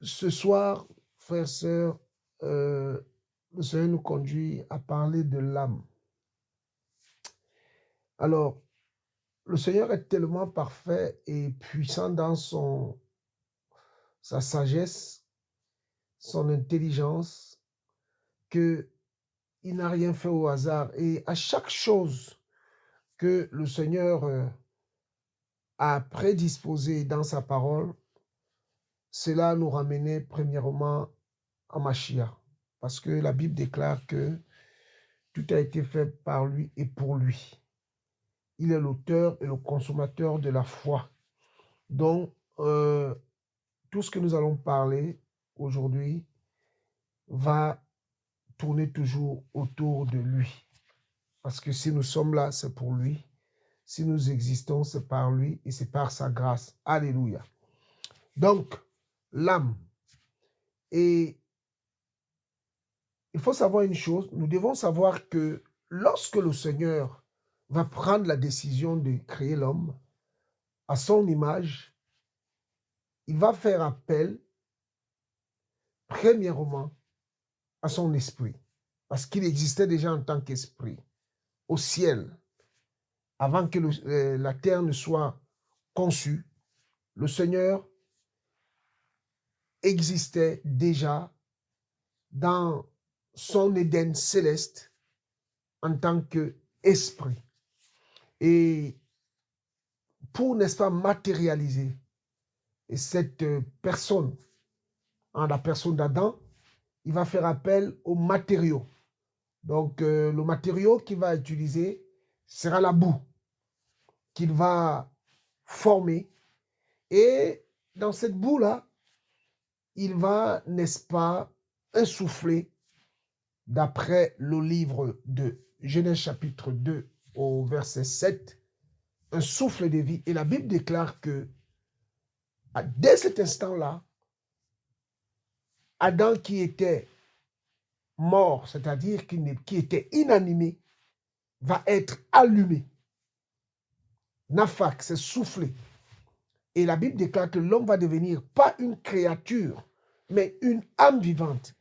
Ce soir, frères, sœurs, le Seigneur nous conduit à parler de l'âme. Alors, le Seigneur est tellement parfait et puissant dans sa sagesse, son intelligence, qu'il n'a rien fait au hasard. Et à chaque chose que le Seigneur a prédisposé dans sa parole, cela nous ramenait premièrement à Mashiach. Parce que la Bible déclare que tout a été fait par lui et pour lui. Il est l'auteur et le consommateur de la foi. Donc, tout ce que nous allons parler aujourd'hui va tourner toujours autour de lui. Parce que si nous sommes là, c'est pour lui. Si nous existons, c'est par lui et c'est par sa grâce. Alléluia. Donc, l'âme. Et il faut savoir une chose, nous devons savoir que lorsque le Seigneur va prendre la décision de créer l'homme à son image, il va faire appel, premièrement, à son esprit, parce qu'il existait déjà en tant qu'esprit, au ciel. Avant que la terre ne soit conçue, le Seigneur existait déjà dans son Éden céleste en tant qu'esprit. Et pour, n'est-ce pas, matérialiser cette personne, en la personne d'Adam, il va faire appel aux matériaux. Donc, le matériau qu'il va utiliser sera la boue qu'il va former. Et dans cette boue-là, il va, n'est-ce pas, insuffler, d'après le livre de Genèse chapitre 2 au verset 7, un souffle de vie. Et la Bible déclare que, dès cet instant-là, Adam qui était mort, c'est-à-dire qui était inanimé, va être allumé. Nafak, c'est soufflé. Et la Bible déclare que l'homme va devenir pas une créature, mais une âme vivante.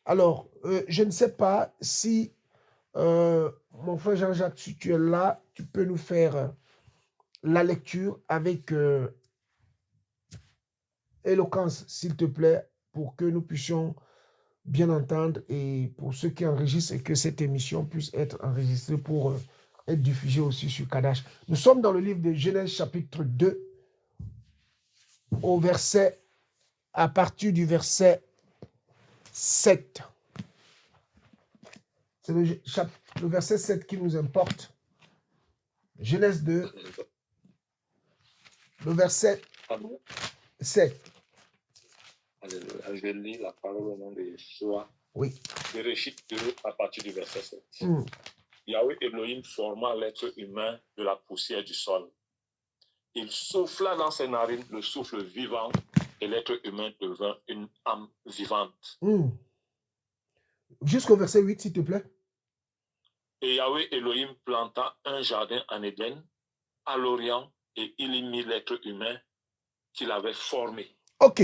Alors, je ne sais pas si, mon frère Jean-Jacques, si tu es là, tu peux nous faire la lecture avec éloquence, s'il te plaît, pour que nous puissions bien entendre et pour ceux qui enregistrent et que cette émission puisse être enregistrée pour être diffusée aussi sur Kadash. Nous sommes dans le livre de Genèse chapitre 2 au verset, à partir du verset 7. C'est le verset 7 qui nous importe. Genèse 2, le verset 7. Je lis la parole au nom de Yeshua. Oui. Bereshit 2 à partir du verset 7. Yahweh Elohim forma l'être humain de la poussière du sol. Il souffla dans ses narines le souffle vivant et l'être humain devint une âme vivante. Jusqu'au verset 8, s'il te plaît. Et Yahweh Elohim planta un jardin en Éden, à l'Orient, et il y mit l'être humain qu'il avait formé. Ok.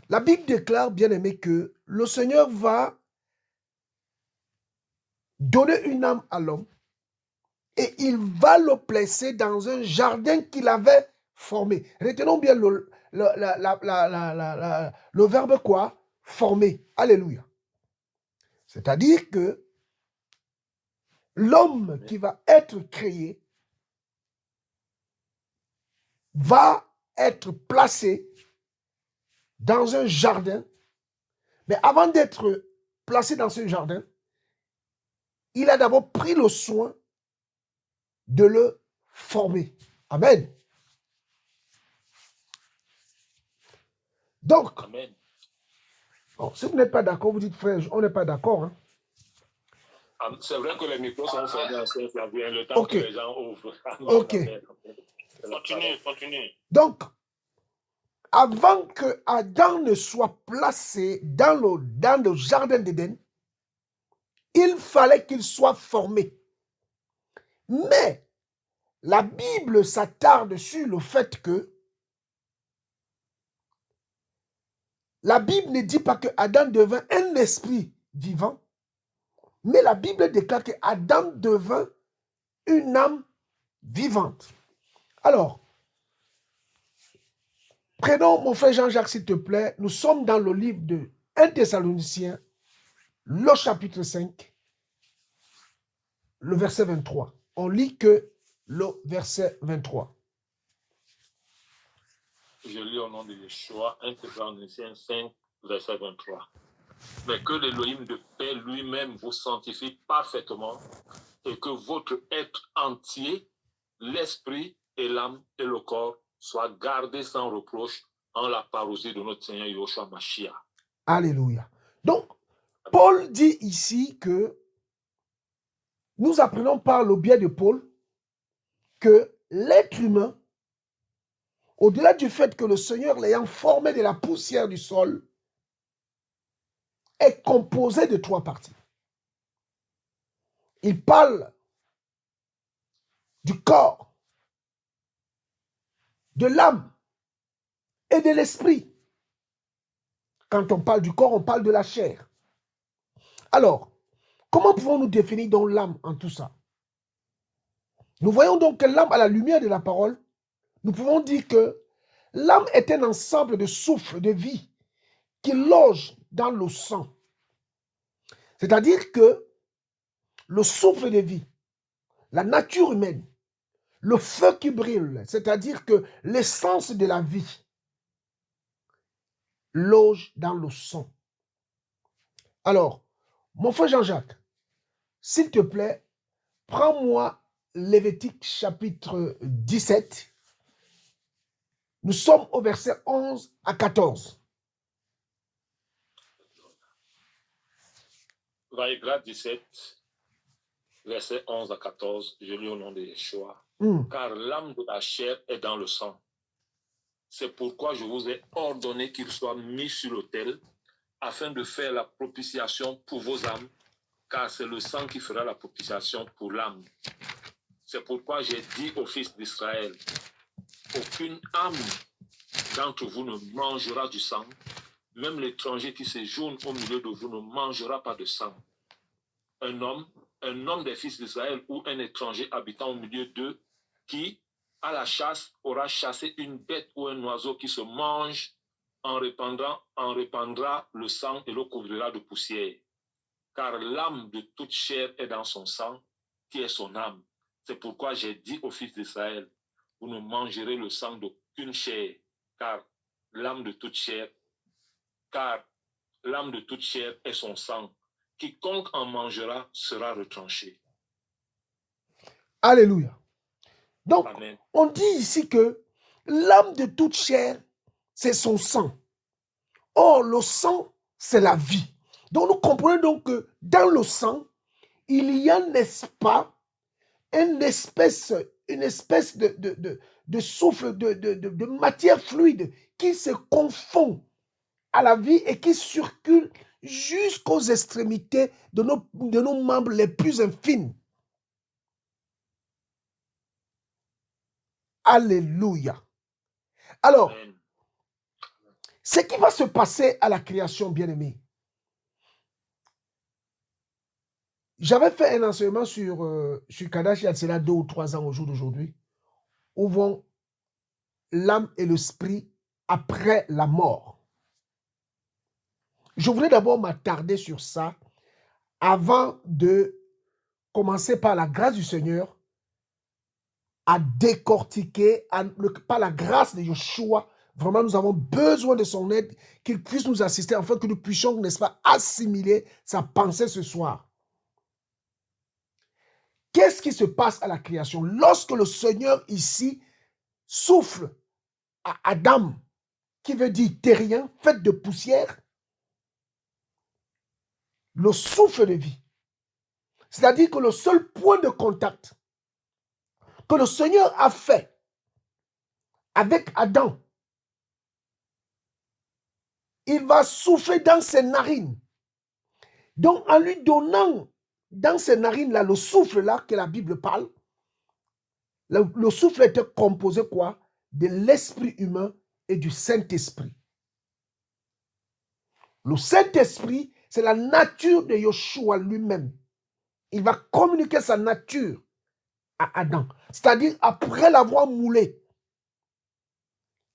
La Bible déclare, bien aimé, que le Seigneur va donner une âme à l'homme et il va le placer dans un jardin qu'il avait formé. Retenons bien le verbe quoi? Former. Alléluia. C'est-à-dire que l'homme qui va être créé va être placé dans un jardin. Mais avant d'être placé dans ce jardin, il a d'abord pris le soin de le former. Amen. Donc, Amen. Bon, si vous n'êtes pas d'accord, vous dites frère, on n'est pas d'accord. Hein? C'est vrai que les micros sont fermés en ce moment, le temps que les gens ouvrent. Ok. Continue. Donc, avant que Adam ne soit placé dans le jardin d'Éden, il fallait qu'il soit formé. Mais la Bible s'attarde sur le fait que la Bible ne dit pas que Adam devint un esprit vivant, mais la Bible déclare que Adam devint une âme vivante. Alors, prenons mon frère Jean-Jacques, s'il te plaît. Nous sommes dans le livre de 1 Thessaloniciens, le chapitre 5, le verset 23. On lit que le verset 23. Je lis au nom de Yeshua, 1 Thessaloniciens 5, verset 23. Mais que l'Élohim de paix lui-même vous sanctifie parfaitement et que votre être entier, l'esprit et l'âme et le corps soient gardés sans reproche en la parousie de notre Seigneur Yeshua Mashiach. Alléluia. Donc, Paul dit ici que nous apprenons par le biais de Paul que l'être humain, au-delà du fait que le Seigneur l'ayant formé de la poussière du sol, est composé de 3 parties. Il parle du corps, de l'âme et de l'esprit. Quand on parle du corps, on parle de la chair. Alors, comment pouvons-nous définir donc l'âme en tout ça? Nous voyons donc que l'âme, à la lumière de la parole, nous pouvons dire que l'âme est un ensemble de souffles de vie qui loge dans le sang. C'est-à-dire que le souffle de vie, la nature humaine, le feu qui brûle, c'est-à-dire que l'essence de la vie loge dans le sang. Alors, mon frère Jean-Jacques, s'il te plaît, prends-moi Lévitique chapitre 17. Nous sommes au verset 11 à 14. Vaïkra 17, verset 11 à 14, je lis au nom de Yeshua. Car l'âme de la chair est dans le sang. C'est pourquoi je vous ai ordonné qu'il soit mis sur l'autel afin de faire la propitiation pour vos âmes, car c'est le sang qui fera la propitiation pour l'âme. C'est pourquoi j'ai dit aux fils d'Israël, aucune âme d'entre vous ne mangera du sang, même l'étranger qui séjourne au milieu de vous ne mangera pas de sang. Un homme des fils d'Israël ou un étranger habitant au milieu d'eux qui, à la chasse, aura chassé une bête ou un oiseau qui se mange, en répandra le sang et le couvrira de poussière. Car l'âme de toute chair est dans son sang, qui est son âme. C'est pourquoi j'ai dit aux fils d'Israël, vous ne mangerez le sang d'aucune chair, car l'âme de toute chair est son sang. Quiconque en mangera sera retranché. Alléluia. Donc, Amen. On dit ici que l'âme de toute chair, c'est son sang. Or, le sang, c'est la vie. Donc, nous comprenons donc que dans le sang, il y a, n'est-ce pas, une espèce de souffle, de matière fluide qui se confond à la vie et qui circule jusqu'aux extrémités de nos membres les plus infimes. Alléluia. Alors, ce qui va se passer à la création, bien-aimée. J'avais fait un enseignement sur Kadash, il y a cela 2 ou 3 ans au jour d'aujourd'hui, où vont l'âme et l'esprit après la mort. Je voulais d'abord m'attarder sur ça avant de commencer par la grâce du Seigneur à décortiquer, par la grâce de Yeshua. Vraiment, nous avons besoin de son aide, qu'il puisse nous assister, afin que nous puissions, n'est-ce pas, assimiler sa pensée ce soir. Qu'est-ce qui se passe à la création? Lorsque le Seigneur ici souffle à Adam, qui veut dire terrien, fait de poussière, le souffle de vie. C'est-à-dire que le seul point de contact que le Seigneur a fait avec Adam, il va souffler dans ses narines. Donc, en lui donnant dans ses narines-là, le souffle-là que la Bible parle, le souffle était composé quoi? De l'esprit humain et du Saint-Esprit. Le Saint-Esprit, c'est la nature de Yeshua lui-même. Il va communiquer sa nature à Adam. C'est-à-dire après l'avoir moulé.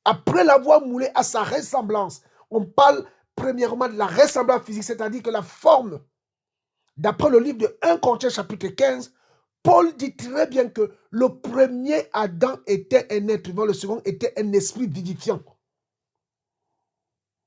Après l'avoir moulé à sa ressemblance. On parle premièrement de la ressemblance physique, c'est-à-dire que la forme, d'après le livre de 1 Corinthiens chapitre 15, Paul dit très bien que le premier Adam était un être vivant, le second était un esprit vivifiant.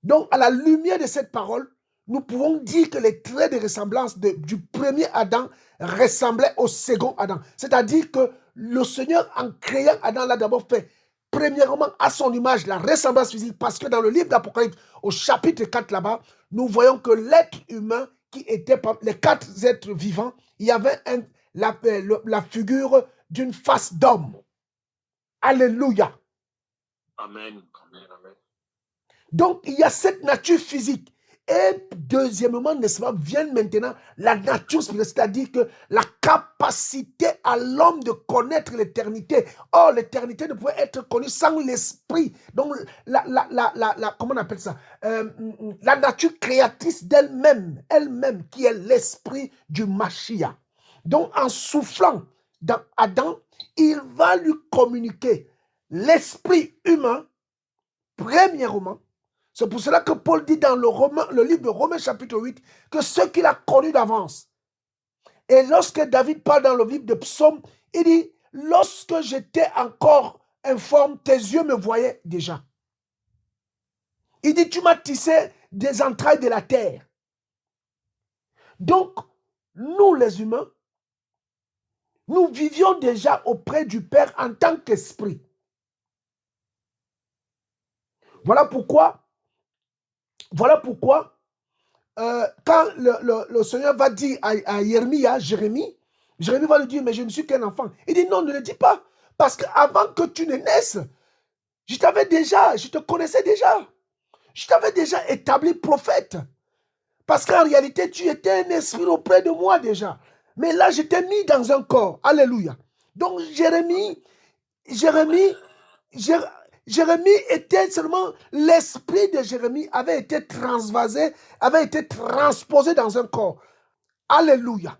Donc, à la lumière de cette parole, nous pouvons dire que les traits de ressemblance du premier Adam ressemblaient au second Adam. C'est-à-dire que le Seigneur, en créant Adam, l'a d'abord fait, premièrement, à son image, la ressemblance physique, parce que dans le livre d'Apocalypse, au chapitre 4 là-bas, nous voyons que l'être humain qui était, les 4 êtres vivants, il y avait la figure d'une face d'homme. Alléluia. Amen. Amen. Amen. Donc, il y a cette nature physique. Et deuxièmement, n'est-ce pas, vient maintenant la nature spirituelle, c'est-à-dire que la capacité à l'homme de connaître l'éternité. Or, l'éternité ne pouvait être connue sans l'esprit. Donc, comment on appelle ça? La nature créatrice d'elle-même, elle-même, qui est l'esprit du Mashiach. Donc, en soufflant dans Adam, il va lui communiquer l'esprit humain, premièrement. C'est pour cela que Paul dit dans le livre de Romains chapitre 8 que ce qu'il a connu d'avance. Et lorsque David parle dans le livre de Psaume, il dit, lorsque j'étais encore informe, tes yeux me voyaient déjà. Il dit, tu m'as tissé des entrailles de la terre. Donc, nous les humains, nous vivions déjà auprès du Père en tant qu'esprit. Voilà pourquoi, quand le Seigneur va dire à Jérémie va lui dire, mais je ne suis qu'un enfant. Il dit, non, ne le dis pas. Parce qu'avant que tu ne naisses, je te connaissais déjà. Je t'avais déjà établi prophète. Parce qu'en réalité, tu étais un esprit auprès de moi déjà. Mais là, je t'ai mis dans un corps. Alléluia. Donc, Jérémie était seulement, l'esprit de Jérémie avait été transvasé, avait été transposé dans un corps. Alléluia.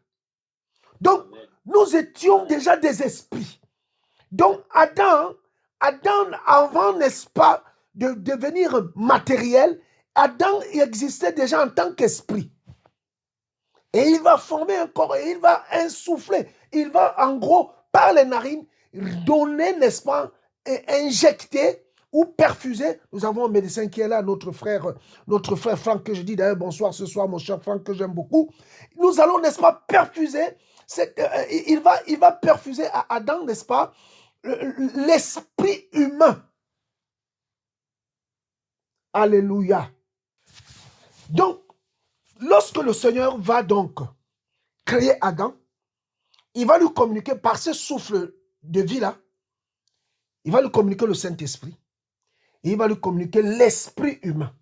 Donc, nous étions déjà des esprits. Donc, Adam, avant, n'est-ce pas, de devenir matériel, Adam existait déjà en tant qu'esprit. Et il va former un corps et il va insuffler. Il va, en gros, par les narines, donner, n'est-ce pas, injecter ou perfuser. Nous avons un médecin qui est là, notre frère Franck, que je dis d'ailleurs bonsoir ce soir, mon cher Franck, que j'aime beaucoup. Nous allons, n'est-ce pas, perfuser, il va perfuser à Adam, n'est-ce pas, l'esprit humain. Alléluia. Donc, lorsque le Seigneur va donc créer Adam, il va lui communiquer par ce souffle de vie-là, il va lui communiquer le Saint-Esprit, et il va lui communiquer l'esprit humain.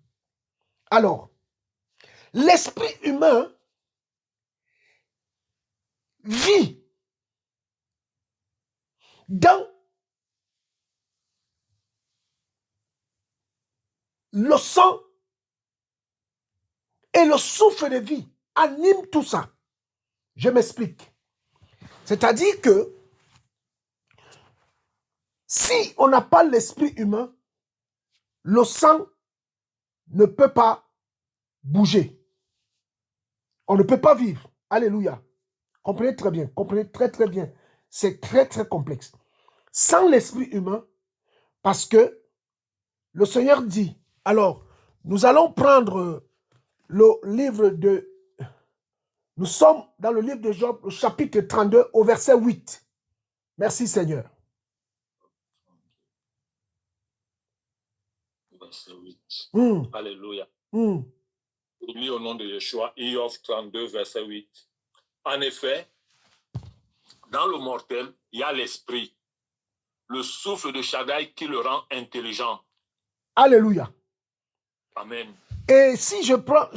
Alors, l'esprit humain vit dans le sang et le souffle de vie anime tout ça. Je m'explique. C'est-à-dire que si on n'a pas l'esprit humain, le sang ne peut pas bouger. On ne peut pas vivre. Alléluia. Comprenez très bien. Comprenez très très bien. C'est très très complexe. Sans l'esprit humain, parce que le Seigneur dit, alors, nous allons prendre le livre de... Nous sommes dans le livre de Job, le chapitre 32, au verset 8. Merci Seigneur. Verset 8. Alléluia. Il lit au nom de Yeshua, Job 32, verset 8. En effet, dans le mortel, il y a l'esprit, le souffle de Shaddai qui le rend intelligent. Alléluia. Amen. Et si je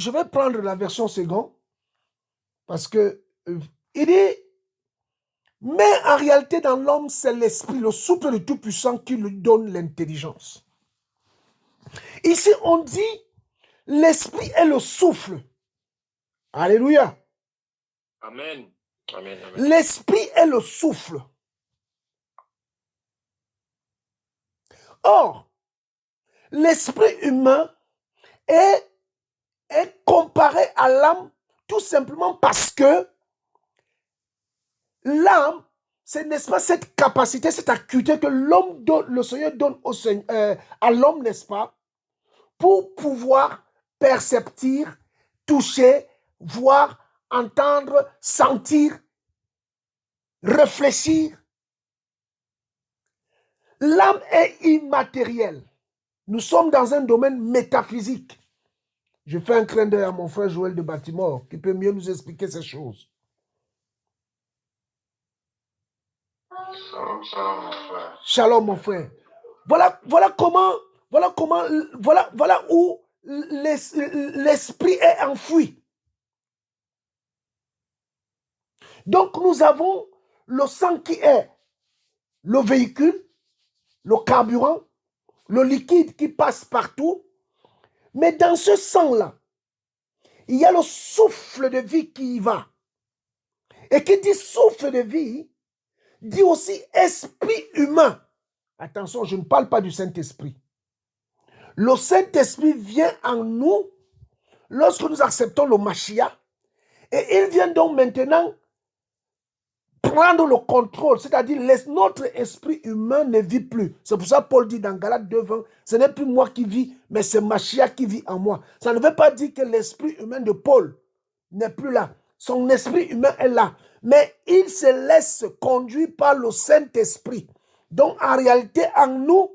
vais prendre la version seconde, parce que il dit, mais en réalité dans l'homme, c'est l'esprit, le souffle du Tout-Puissant qui lui donne l'intelligence. Ici, on dit, l'esprit est le souffle. Alléluia. Amen. Amen. Amen. L'esprit est le souffle. Or, l'esprit humain est comparé à l'âme tout simplement parce que l'âme, c'est, n'est-ce pas, cette capacité, cette acuité que le Seigneur donne à l'homme, n'est-ce pas, pour pouvoir perceptir, toucher, voir, entendre, sentir, réfléchir. L'âme est immatérielle. Nous sommes dans un domaine métaphysique. Je fais un clin d'œil à mon frère Joël de Baltimore qui peut mieux nous expliquer ces choses. Shalom, mon frère. Voilà où l'esprit est enfoui. Donc, nous avons le sang qui est le véhicule, le carburant, le liquide qui passe partout. Mais dans ce sang-là, il y a le souffle de vie qui y va. Et qui dit souffle de vie, dit aussi esprit humain. Attention, je ne parle pas du Saint-Esprit. Le Saint-Esprit vient en nous lorsque nous acceptons le Mashiach. Et il vient donc maintenant prendre le contrôle, c'est-à-dire notre esprit humain ne vit plus. C'est pour ça que Paul dit dans Galates 2:20, ce n'est plus moi qui vis, mais c'est Mashiach qui vit en moi. Ça ne veut pas dire que l'esprit humain de Paul n'est plus là. Son esprit humain est là. Mais il se laisse conduire par le Saint-Esprit. Donc en réalité, en nous,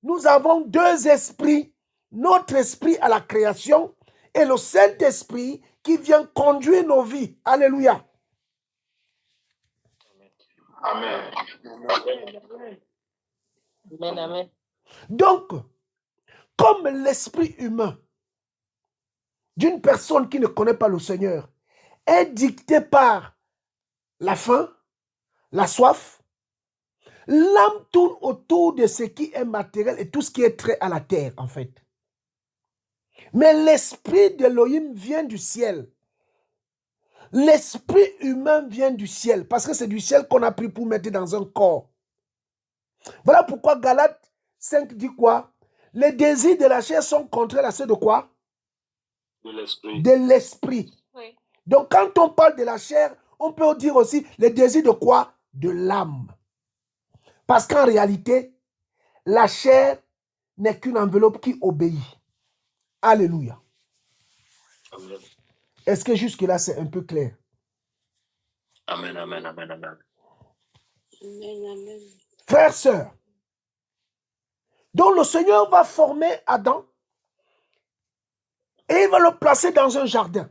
nous avons deux esprits. Notre esprit à la création et le Saint-Esprit qui vient conduire nos vies. Alléluia. Amen. Amen, amen. Donc, comme l'esprit humain d'une personne qui ne connaît pas le Seigneur est dicté par la faim, la soif, l'âme tourne autour de ce qui est matériel et tout ce qui est trait à la terre, en fait. Mais l'esprit d'Élohim vient du ciel. L'esprit humain vient du ciel, parce que c'est du ciel qu'on a pris pour mettre dans un corps. Voilà pourquoi Galates 5 dit quoi? Les désirs de la chair sont contraires à ceux de quoi? De l'esprit. De l'esprit. Oui. Donc quand on parle de la chair, on peut dire aussi les désirs de quoi? De l'âme. Parce qu'en réalité, la chair n'est qu'une enveloppe qui obéit. Alléluia. Amen. Est-ce que jusque-là, c'est un peu clair? Amen, amen, amen, amen. Amen, amen. Frères, sœurs, donc le Seigneur va former Adam et il va le placer dans un jardin.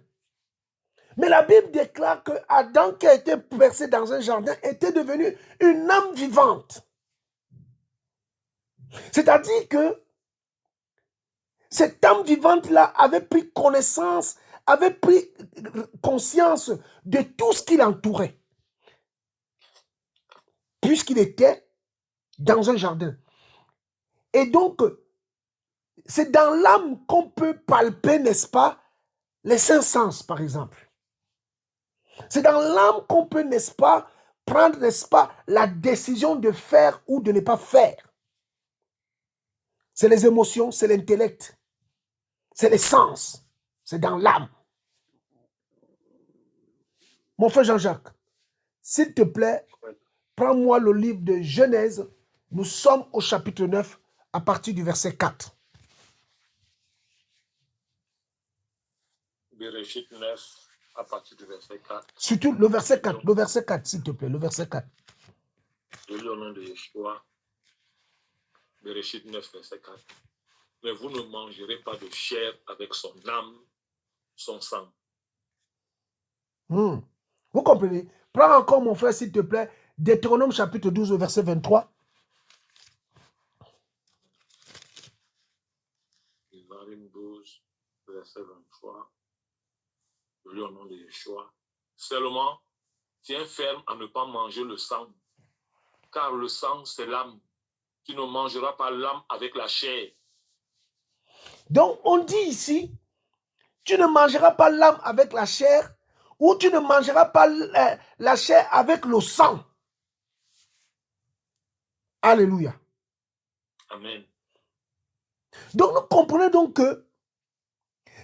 Mais la Bible déclare que Adam, qui a été placé dans un jardin, était devenu une âme vivante. C'est-à-dire que cette âme vivante-là avait pris connaissance, avait pris conscience de tout ce qui l'entourait. Puisqu'il était dans un jardin. Et donc, c'est dans l'âme qu'on peut palper, n'est-ce pas, les cinq sens, par exemple. C'est dans l'âme qu'on peut, n'est-ce pas, prendre, n'est-ce pas, la décision de faire ou de ne pas faire. C'est les émotions, c'est l'intellect, c'est les sens, c'est dans l'âme. Mon frère Jean-Jacques, s'il te plaît, prends-moi le livre de Genèse. Nous sommes au chapitre 9 à partir du verset 4. Bereshit 9 à partir du verset 4. Surtout le verset 4, s'il te plaît, le verset 4. Je lis au nom de Yeshua. Bereshit 9, verset 4. Mais vous ne mangerez pas de chair avec son âme, son sang. Vous comprenez? Prends encore, mon frère, s'il te plaît, Deutéronome chapitre 12, verset 23. Deutéronome 12, verset 23. Je lis au nom de Yeshua. Seulement, tiens ferme à ne pas manger le sang, car le sang, c'est l'âme. Tu ne mangeras pas l'âme avec la chair. Donc, on dit ici, tu ne mangeras pas l'âme avec la chair, ou tu ne mangeras pas la chair avec le sang. Alléluia. Amen. Donc, nous comprenons donc que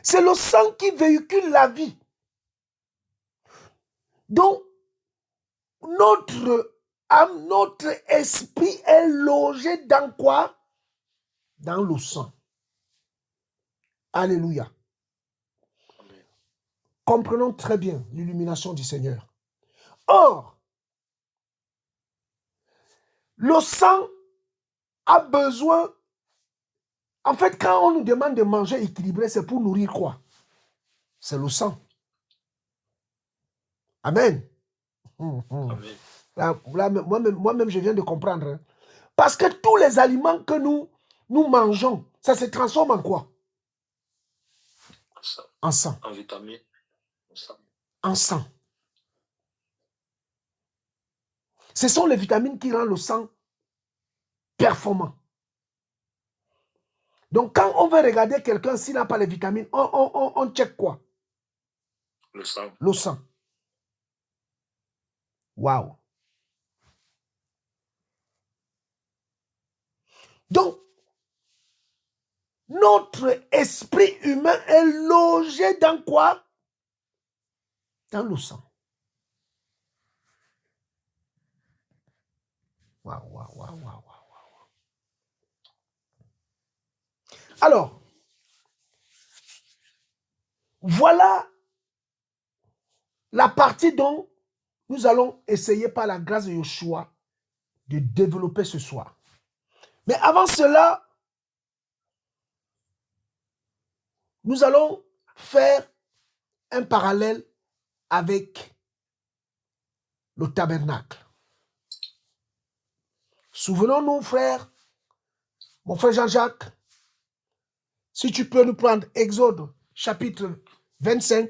c'est le sang qui véhicule la vie. Donc, notre âme, notre esprit est logé dans quoi? Dans le sang. Alléluia. Amen. Comprenons très bien l'illumination du Seigneur. Or, le sang a besoin... En fait, quand on nous demande de manger équilibré, c'est pour nourrir quoi? C'est le sang. Amen. Amen. Là, moi-même, je viens de comprendre. Hein. Parce que tous les aliments que nous mangeons, ça se transforme en quoi? En sang. En vitamines. En sang. Ce sont les vitamines qui rendent le sang performant. Donc, quand on veut regarder quelqu'un s'il n'a pas les vitamines, on check quoi? Le sang. Le sang. Waouh. Donc, notre esprit humain est logé dans quoi? Dans le sang. Waouh, waouh, waouh, waouh, waouh. Alors, voilà la partie dont nous allons essayer par la grâce de Yeshua de développer ce soir. Mais avant cela, nous allons faire un parallèle avec le tabernacle. Souvenons-nous, frère, mon frère Jean-Jacques, si tu peux nous prendre Exode chapitre 25.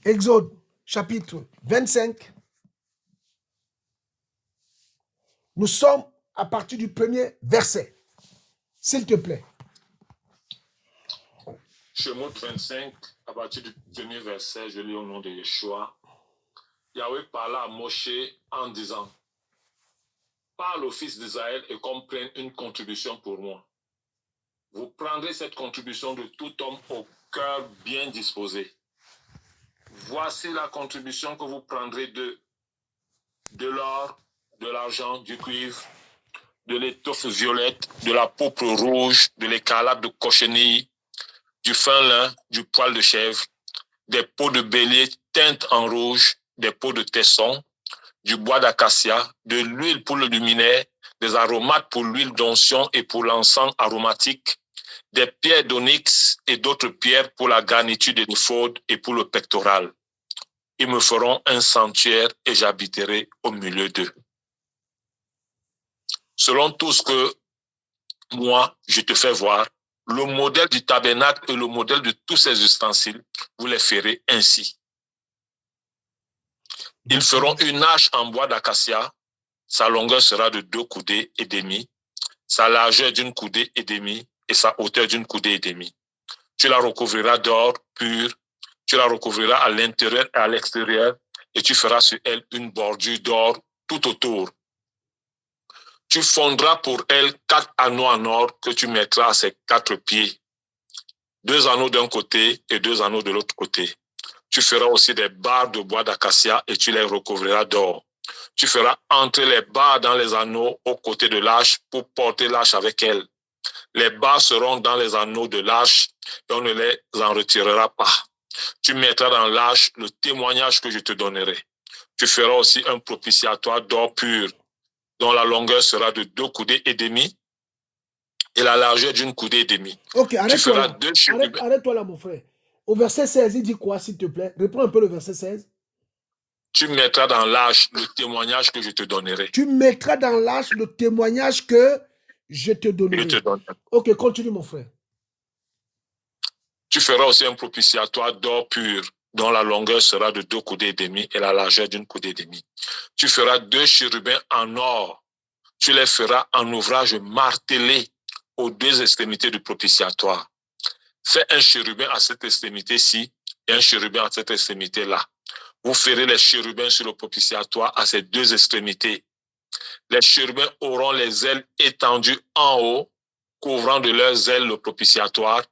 Exode chapitre 25. Nous sommes à partir du premier verset. S'il te plaît. Shemot 25, à partir du premier verset, je lis au nom de Yeshua. Yahweh parla à Moshe en disant: parle aux fils d'Israël et qu'on prenne une contribution pour moi. Vous prendrez cette contribution de tout homme au cœur bien disposé. Voici la contribution que vous prendrez de l'or, de l'argent, du cuivre, de l'étoffe violette, de la pourpre rouge, de l'écarlate de cochenille, du fin lin, du poil de chèvre, des peaux de bélier teintes en rouge, des peaux de tesson, du bois d'acacia, de l'huile pour le luminaire, des aromates pour l'huile d'onction et pour l'encens aromatique, des pierres d'onyx et d'autres pierres pour la garniture de l'éphod et pour le pectoral. Ils me feront un sanctuaire et j'habiterai au milieu d'eux. Selon tout ce que moi, je te fais voir, le modèle du tabernacle et le modèle de tous ces ustensiles, vous les ferez ainsi. Ils feront une hache en bois d'acacia, sa longueur sera de 2 coudées et demie, sa largeur d'une coudée et demie et sa hauteur d'une coudée et demie. Tu la recouvriras d'or pur, tu la recouvriras à l'intérieur et à l'extérieur et tu feras sur elle une bordure d'or tout autour. Tu fondras pour elle 4 anneaux en or que tu mettras à ses 4 pieds. 2 anneaux d'un côté et 2 anneaux de l'autre côté. Tu feras aussi des barres de bois d'acacia et tu les recouvriras d'or. Tu feras entrer les barres dans les anneaux aux côtés de l'arche pour porter l'arche avec elles. Les barres seront dans les anneaux de l'arche et on ne les en retirera pas. Tu mettras dans l'arche le témoignage que je te donnerai. Tu feras aussi un propitiatoire d'or pur, dont la longueur sera de 2 coudées et demie et la largeur d'une coudée et demie. Ok, arrête-toi là, mon frère. Au verset 16, il dit quoi, s'il te plaît? Reprends un peu le verset 16. Tu mettras dans l'arche le témoignage que je te donnerai. Tu mettras dans l'arche le témoignage que je te donnerai. Ok, continue, mon frère. Tu feras aussi un propitiatoire d'or pur, dont la longueur sera de 2 coudées et demie et la largeur d'une coudée et demie. Tu feras 2 chérubins en or tu les feras en ouvrage martelé aux deux extrémités du propitiatoire. Fais un chérubin à cette extrémité-ci et un chérubin à cette extrémité-là. Vous ferez les chérubins sur le propitiatoire à ces deux extrémités. Les chérubins auront les ailes étendues en haut, couvrant de leurs ailes le propitiatoire,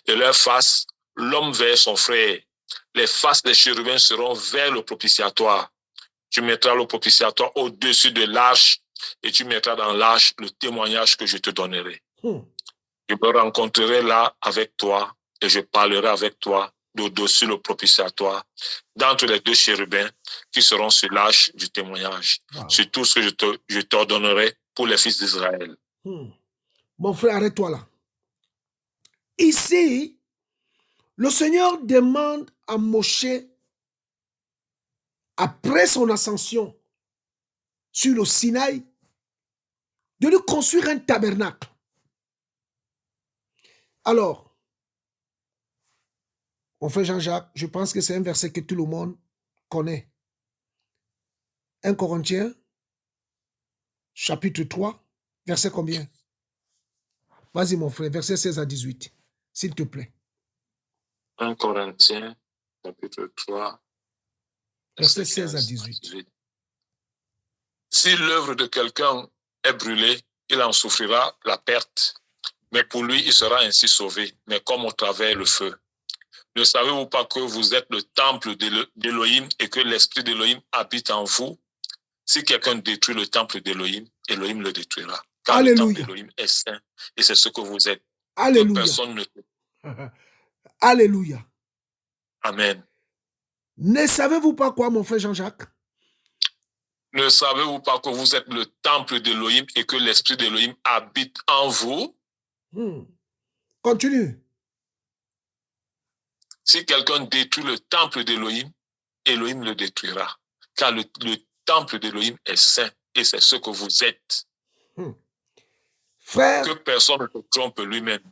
de leur face, l'homme vers son frère. Les faces des chérubins seront vers le propitiatoire. Tu mettras le propitiatoire au-dessus de l'arche et tu mettras dans l'arche le témoignage que je te donnerai. Je me rencontrerai là avec toi et je parlerai avec toi d'au-dessus le propitiatoire, d'entre les deux chérubins qui seront sur l'arche du témoignage. Wow. C'est tout ce que je t'ordonnerai pour les fils d'Israël. Mon frère, arrête-toi là. Ici, le Seigneur demande à Moshe, après son ascension sur le Sinaï, de lui construire un tabernacle. Alors, mon frère Jean-Jacques, je pense que c'est un verset que tout le monde connaît. 1 Corinthiens, chapitre 3, verset combien? Vas-y mon frère, verset 16 à 18, s'il te plaît. 1 Corinthiens, chapitre 3, verset 16 à 18. Si l'œuvre de quelqu'un est brûlée, il en souffrira la perte, mais pour lui, il sera ainsi sauvé, mais comme au travers le feu. Ne savez-vous pas que vous êtes le temple d'Élohim et que l'esprit d'Élohim habite en vous? Si quelqu'un détruit le temple d'Élohim, Élohim le détruira. Car Alléluia. Le temple d'Élohim est saint et c'est ce que vous êtes. Alléluia. Que personne ne... Alléluia. Amen. Ne savez-vous pas quoi, mon frère Jean-Jacques? Ne savez-vous pas que vous êtes le temple d'Élohim et que l'esprit d'Élohim habite en vous? Continue. Si quelqu'un détruit le temple d'Élohim, Élohim le détruira. Car le temple d'Élohim est saint et c'est ce que vous êtes. Frère. Que personne ne te trompe lui-même.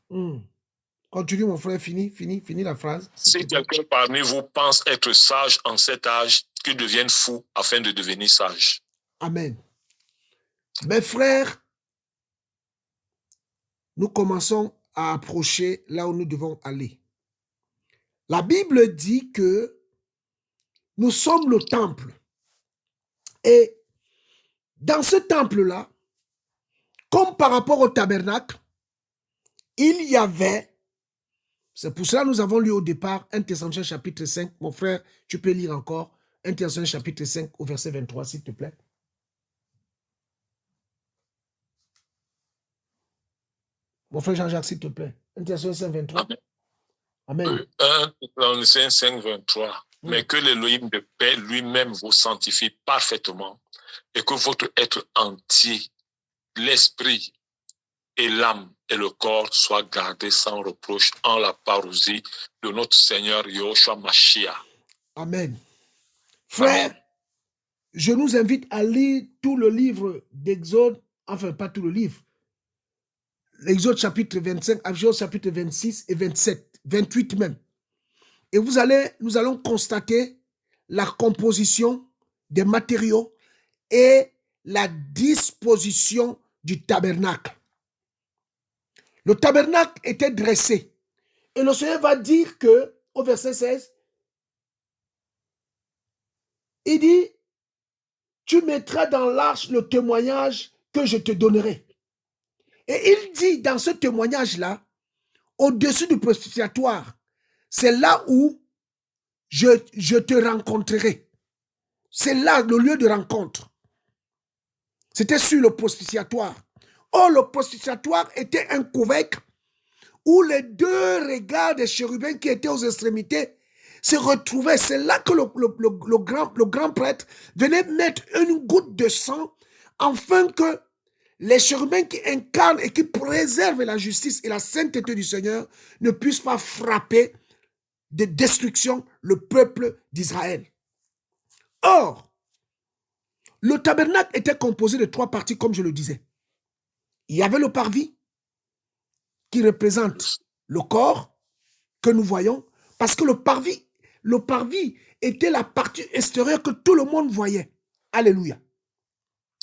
Continue mon frère, finis la phrase. Si quelqu'un parmi vous pense être sage en cet âge, qu'il devienne fou afin de devenir sage. Amen. Mes frères, nous commençons à approcher là où nous devons aller. La Bible dit que nous sommes le temple. Et dans ce temple-là, comme par rapport au tabernacle, il y avait, c'est pour cela que nous avons lu au départ 1 Thessaloniciens chapitre 5. Mon frère, tu peux lire encore 1 Thessaloniciens chapitre 5 au verset 23, s'il te plaît. Mon frère Jean-Jacques, s'il te plaît. 1 Thessaloniciens 5, 23. Amen. 1 Thessaloniciens 5, 23. Mais que l'Élohim de paix lui-même vous sanctifie parfaitement et que votre être entier, l'esprit et l'âme et le corps soient gardés sans reproche en la parousie de notre Seigneur Yahushua Mashiach. Amen. Frère, je nous invite à lire tout le livre d'Exode, enfin pas tout le livre, l'Exode chapitre 25, Exode chapitre 26 et 27, 28 même. Et nous allons constater la composition des matériaux et la disposition du tabernacle. Le tabernacle était dressé. Et le Seigneur va dire que, au verset 16, il dit, tu mettras dans l'arche le témoignage que je te donnerai. Et il dit dans ce témoignage-là, au-dessus du propitiatoire, c'est là où je te rencontrerai. C'est là le lieu de rencontre. C'était sur le propitiatoire. Or, le propitiatoire était un couvercle où les deux regards des chérubins qui étaient aux extrémités se retrouvaient. C'est là que le grand prêtre venait mettre une goutte de sang afin que les chérubins qui incarnent et qui préservent la justice et la sainteté du Seigneur ne puissent pas frapper de destruction le peuple d'Israël. Or, le tabernacle était composé de 3 parties, comme je le disais. Il y avait le parvis, qui représente le corps que nous voyons, parce que le parvis était la partie extérieure que tout le monde voyait. Alléluia.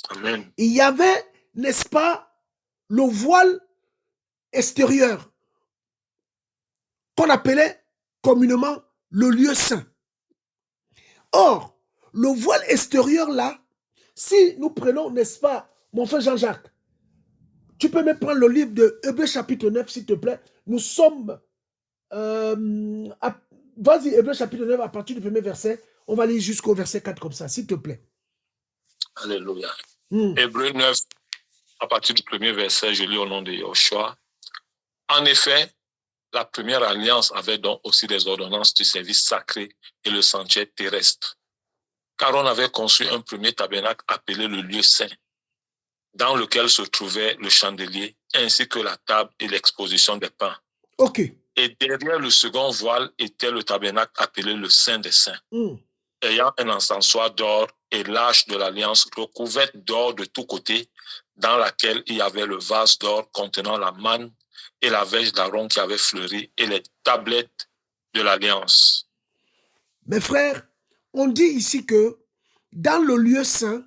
Amen. Il y avait n'est-ce pas, le voile extérieur qu'on appelait communément le lieu saint. Or, le voile extérieur là, si nous prenons, n'est-ce pas, mon frère Jean-Jacques, tu peux me prendre le livre de Hébreux chapitre 9, s'il te plaît. Nous sommes, vas-y, Hébreux chapitre 9, à partir du premier verset, on va lire jusqu'au verset 4 comme ça, s'il te plaît. Alléluia. Hébreux 9, à partir du premier verset, je lis au nom de Yahushua. En effet, la première alliance avait donc aussi des ordonnances du service sacré et le sentier terrestre. Car on avait conçu un premier tabernacle appelé le lieu saint, dans lequel se trouvait le chandelier, ainsi que la table et l'exposition des pains. Ok. Et derrière le second voile était le tabernacle appelé le Saint des Saints, ayant un encensoir d'or et l'arche de l'alliance recouverte d'or de tous côtés, dans laquelle il y avait le vase d'or contenant la manne et la verge d'Aaron qui avait fleuri et les tablettes de l'alliance. Mes frères, on dit ici que dans le lieu saint,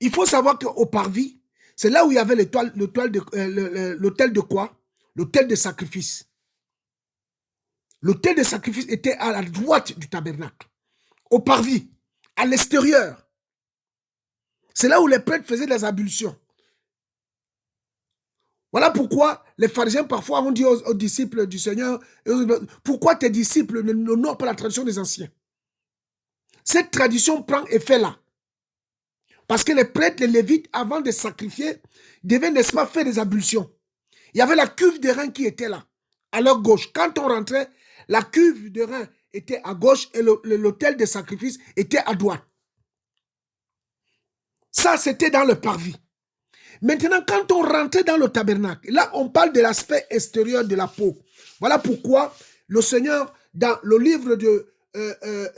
il faut savoir qu'au parvis, c'est là où il y avait l'autel de quoi? L'autel de sacrifice. L'autel de sacrifice était à la droite du tabernacle, au parvis, à l'extérieur. C'est là où les prêtres faisaient des ablutions. Voilà pourquoi les pharisiens parfois ont dit aux disciples du Seigneur, pourquoi tes disciples n'honorent pas la tradition des anciens? Cette tradition prend effet là. Parce que les prêtres, les lévites, avant de sacrifier, devaient, n'est-ce pas, faire des ablutions. Il y avait la cuve de rein qui était là, à leur gauche. Quand on rentrait, la cuve de rein était à gauche et l'autel de sacrifice était à droite. Ça, c'était dans le parvis. Maintenant, quand on rentrait dans le tabernacle, là, on parle de l'aspect extérieur de la peau. Voilà pourquoi le Seigneur, dans le livre de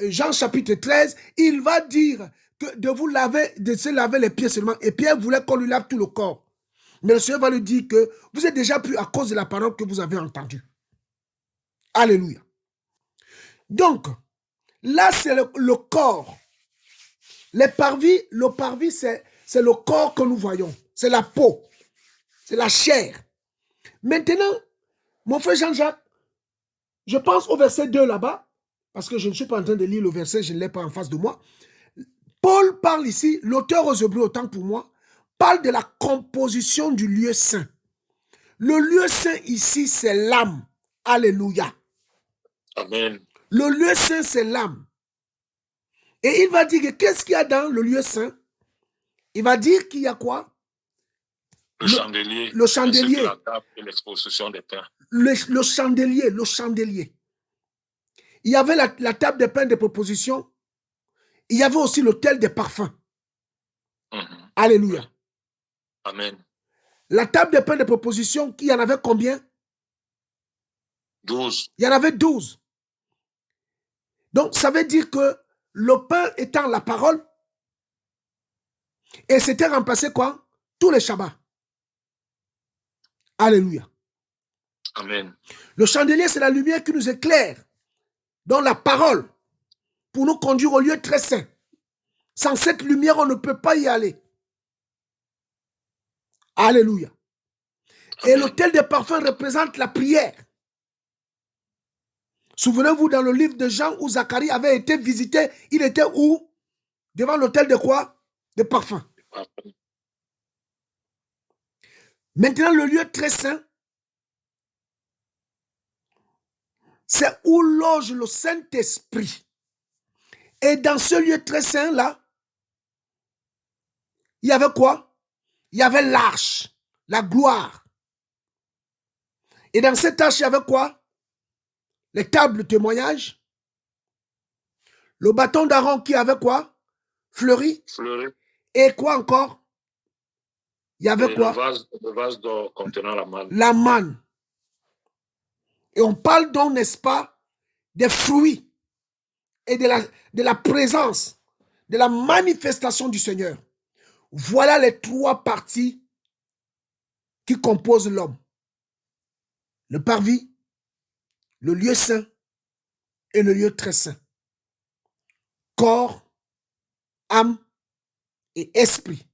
Jean chapitre 13, il va dire que de se laver les pieds seulement. Et Pierre voulait qu'on lui lave tout le corps. Mais le Seigneur va lui dire que vous êtes déjà pur à cause de la parole que vous avez entendue. Alléluia. Donc, là, c'est le corps. Le parvis, c'est le corps que nous voyons. C'est la peau. C'est la chair. Maintenant, mon frère Jean-Jacques, je pense au verset 2 là-bas, parce que je ne suis pas en train de lire le verset, je ne l'ai pas en face de moi. Paul parle ici, l'auteur aux Hébreux, autant pour moi, parle de la composition du lieu saint. Le lieu saint ici, c'est l'âme. Alléluia. Amen. Le lieu saint, c'est l'âme. Et il va dire que qu'est-ce qu'il y a dans le lieu saint? Il va dire qu'il y a quoi? Le chandelier. Le chandelier. La table et l'exposition des pains. Le chandelier. Il y avait la table des pains de proposition. Il y avait aussi l'autel des parfums. Alléluia. Amen. La table des pains de proposition, il y en avait combien? 12. Il y en avait 12. Donc, ça veut dire que le pain étant la parole, et c'était remplacé quoi? Tous les Shabbats. Alléluia. Amen. Le chandelier, c'est la lumière qui nous éclaire dans la parole pour nous conduire au lieu très saint. Sans cette lumière, on ne peut pas y aller. Alléluia. Amen. Et l'autel des parfums représente la prière. Souvenez-vous dans le livre de Jean où Zacharie avait été visité, il était où? Devant l'autel de quoi? De parfums. Maintenant, le lieu très saint, c'est où loge le Saint-Esprit. Et dans ce lieu très saint là, il y avait quoi? Il y avait l'arche, la gloire. Et dans cette arche, il y avait quoi? Les tables de témoignage. Le bâton d'Aaron qui avait quoi? Fleuri. Et quoi encore? Il y avait quoi? Le vase d'or contenant la manne. La manne. Et on parle donc, n'est-ce pas, des fruits et de la présence, de la manifestation du Seigneur. Voilà les trois parties qui composent l'homme. Le parvis, le lieu saint et le lieu très saint. Corps, âme et esprit.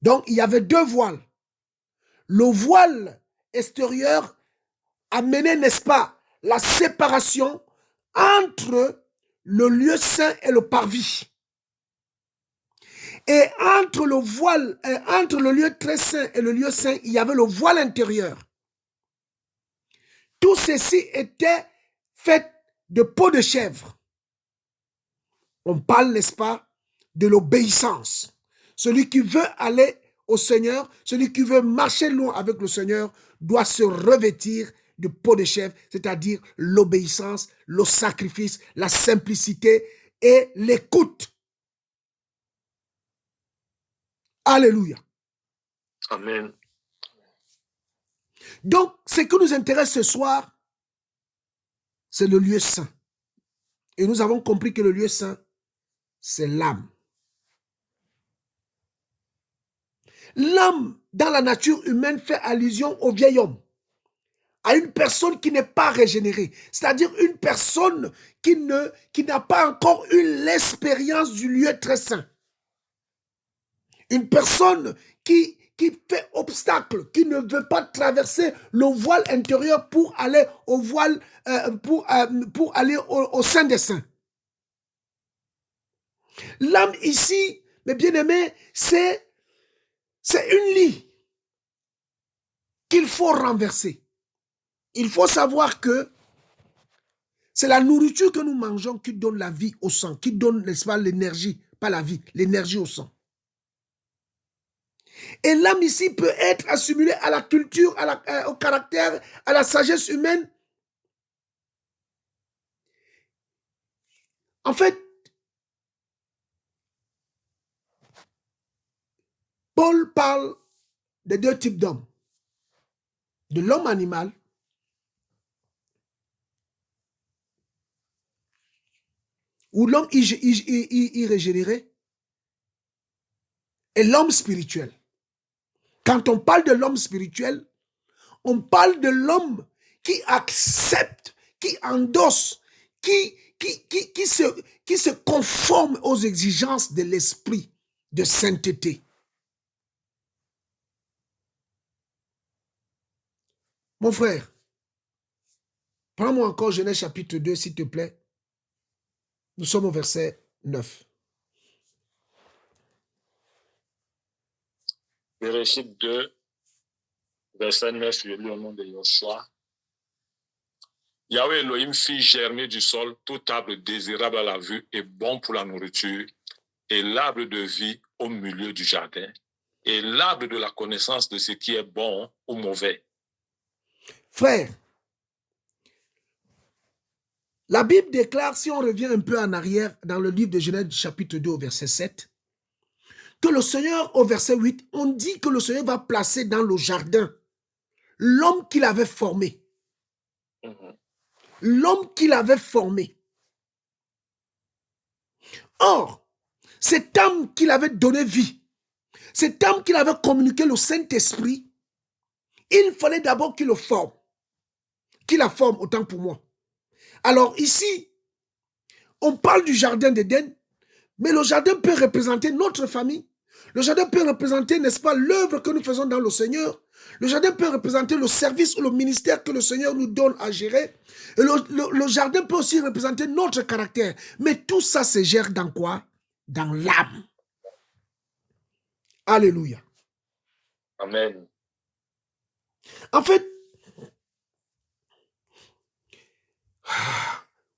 Donc, il y avait deux voiles. Le voile extérieur amenait, n'est-ce pas, la séparation entre le lieu saint et le parvis. Et entre le voile, entre le lieu très saint et le lieu saint, il y avait le voile intérieur. Tout ceci était fait de peau de chèvre. On parle, n'est-ce pas, de l'obéissance. Celui qui veut aller au Seigneur, celui qui veut marcher loin avec le Seigneur, doit se revêtir de peau de chèvre, c'est-à-dire l'obéissance, le sacrifice, la simplicité et l'écoute. Alléluia. Amen. Donc, ce qui nous intéresse ce soir, c'est le lieu saint. Et nous avons compris que le lieu saint, c'est l'âme. L'âme, dans la nature humaine, fait allusion au vieil homme, à une personne qui n'est pas régénérée, c'est-à-dire une personne qui n'a pas encore eu l'expérience du lieu très saint. Une personne qui fait obstacle, qui ne veut pas traverser le voile intérieur pour aller au voile, pour aller au sein des saints. L'âme ici, mes bien-aimés, c'est une lie qu'il faut renverser. Il faut savoir que c'est la nourriture que nous mangeons qui donne la vie au sang, qui donne, n'est-ce pas, l'énergie, pas la vie, l'énergie au sang. Et l'âme ici peut être assimilée à la culture, au caractère, à la sagesse humaine. En fait, Paul parle de deux types d'hommes. De l'homme animal ou l'homme irrégénéré et l'homme spirituel. Quand on parle de l'homme spirituel, on parle de l'homme qui accepte, qui endosse, qui se conforme aux exigences de l'esprit de sainteté. Mon frère, prends-moi encore Genèse chapitre 2, s'il te plaît. Nous sommes au verset 9. Bereshit 2, verset 9, je lis au nom de Yoshua. Yahweh Elohim fit germer du sol tout arbre désirable à la vue et bon pour la nourriture, et l'arbre de vie au milieu du jardin, et l'arbre de la connaissance de ce qui est bon ou mauvais. Frère, la Bible déclare, si on revient un peu en arrière, dans le livre de Genèse chapitre 2 au verset 7, que le Seigneur, au verset 8, on dit que le Seigneur va placer dans le jardin l'homme qu'il avait formé. L'homme qu'il avait formé. Or, cet homme qu'il avait donné vie, cet homme qu'il avait communiqué le Saint-Esprit, il fallait d'abord qu'il le forme. Qu'il la forme, autant pour moi. Alors ici, on parle du jardin d'Éden, mais le jardin peut représenter notre famille. Le jardin peut représenter, n'est-ce pas, l'œuvre que nous faisons dans le Seigneur. Le jardin peut représenter le service ou le ministère que le Seigneur nous donne à gérer. Et le jardin peut aussi représenter notre caractère. Mais tout ça se gère dans quoi? Dans l'âme. Alléluia. Amen. En fait,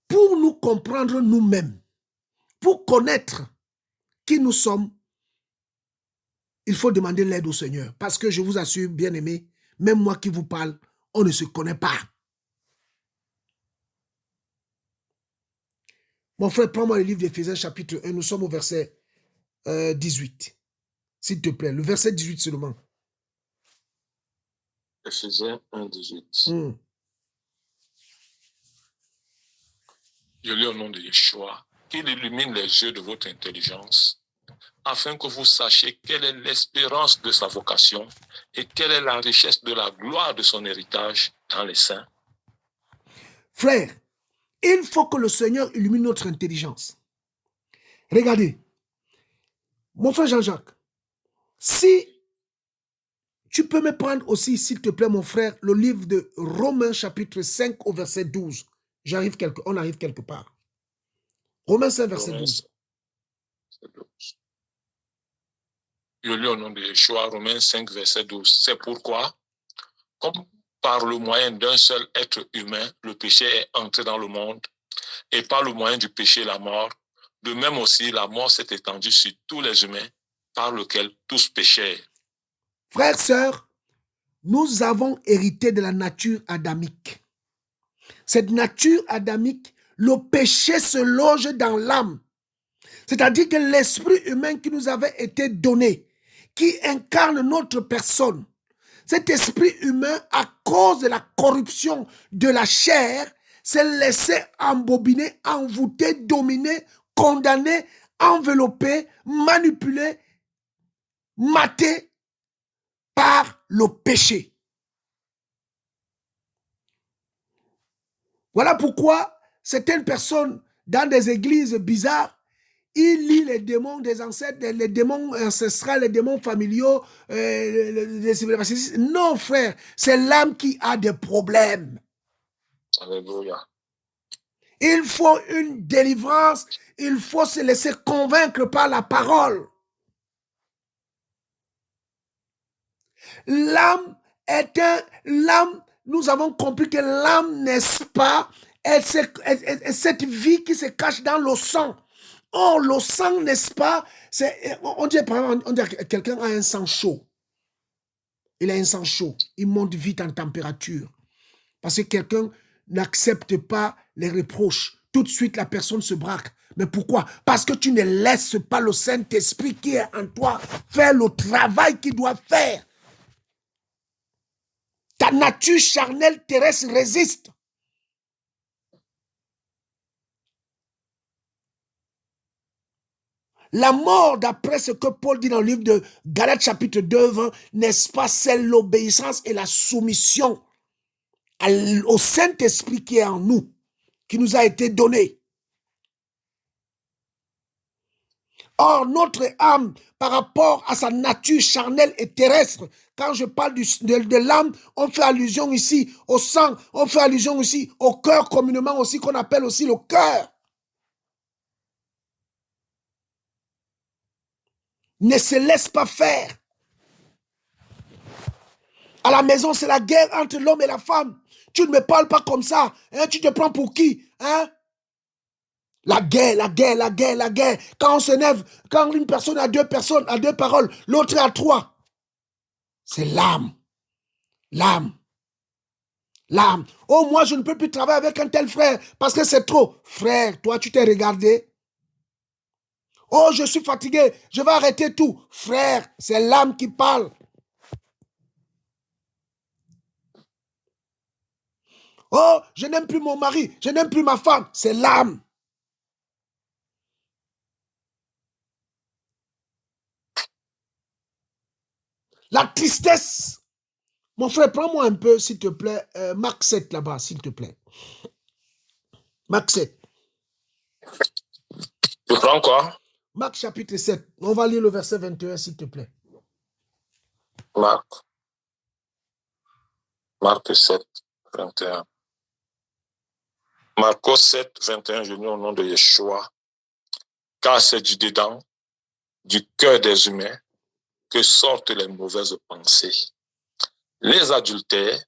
pour nous comprendre nous-mêmes, pour connaître qui nous sommes, il faut demander l'aide au Seigneur. Parce que je vous assure, bien-aimés, même moi qui vous parle, on ne se connaît pas. Mon frère, prends-moi le livre d'Éphésiens chapitre 1, nous sommes au verset 18. S'il te plaît, le verset 18 seulement. Éphésiens 1, 18. Je lis au nom de Yeshua, qu'il illumine les yeux de votre intelligence, afin que vous sachiez quelle est l'espérance de sa vocation et quelle est la richesse de la gloire de son héritage dans les saints. Frère, il faut que le Seigneur illumine notre intelligence. Regardez, mon frère Jean-Jacques, si Tu peux me prendre aussi, s'il te plaît, mon frère, le livre de Romains chapitre 5 au verset 12. On arrive quelque part. Romains 5, verset 12. Je lis au nom de Yeshua, Romains 5, verset 12. C'est pourquoi, comme par le moyen d'un seul être humain, le péché est entré dans le monde, et par le moyen du péché, la mort, de même aussi, la mort s'est étendue sur tous les humains, par lequel tous péchèrent. Frères, sœurs, nous avons hérité de la nature adamique. Cette nature adamique, le péché se loge dans l'âme. C'est-à-dire que l'esprit humain qui nous avait été donné, qui incarne notre personne, cet esprit humain, à cause de la corruption de la chair, s'est laissé embobiner, envoûter, dominer, condamner, envelopper, manipuler, mater par le péché. Voilà pourquoi certaines personnes dans des églises bizarres, ils lisent les démons des ancêtres, les démons ancestrales, les démons familiaux. Non, frère, c'est l'âme qui a des problèmes. Alléluia. Il faut une délivrance, il faut se laisser convaincre par la parole. L'âme est l'âme, nous avons compris que l'âme, n'est-ce pas, est cette vie qui se cache dans le sang. Or, le sang, n'est-ce pas, on dit que quelqu'un a un sang chaud. Il a un sang chaud. Il monte vite en température. Parce que quelqu'un n'accepte pas les reproches. Tout de suite, la personne se braque. Mais pourquoi? Parce que tu ne laisses pas le Saint-Esprit qui est en toi faire le travail qu'il doit faire. Ta nature charnelle terrestre résiste. La mort, d'après ce que Paul dit dans le livre de Galates chapitre 2, 20, n'est-ce pas, c'est l'obéissance et la soumission au Saint-Esprit qui est en nous, qui nous a été donné. Or, notre âme, par rapport à sa nature charnelle et terrestre, quand je parle de l'âme, on fait allusion ici au sang, on fait allusion ici au cœur communément aussi, qu'on appelle aussi le cœur. Ne se laisse pas faire. À la maison, c'est la guerre entre l'homme et la femme. Tu ne me parles pas comme ça. Hein? Tu te prends pour qui? Hein? La guerre. Quand on s'énerve, quand une personne a deux paroles, l'autre a trois. C'est l'âme. Oh, moi, je ne peux plus travailler avec un tel frère parce que c'est trop. Frère, toi, tu t'es regardé. Oh, je suis fatigué, je vais arrêter tout. Frère, c'est l'âme qui parle. Oh, je n'aime plus mon mari, je n'aime plus ma femme. C'est l'âme. La tristesse. Mon frère, prends-moi un peu, s'il te plaît, Marc 7 là-bas, s'il te plaît. Marc 7. Tu prends quoi? Marc chapitre 7. On va lire le verset 21, s'il te plaît. Marc 7, 21. Marcos 7, 21, je lis au nom de Yeshua. Car c'est du dedans, du cœur des humains, que sortent les mauvaises pensées, les adultères,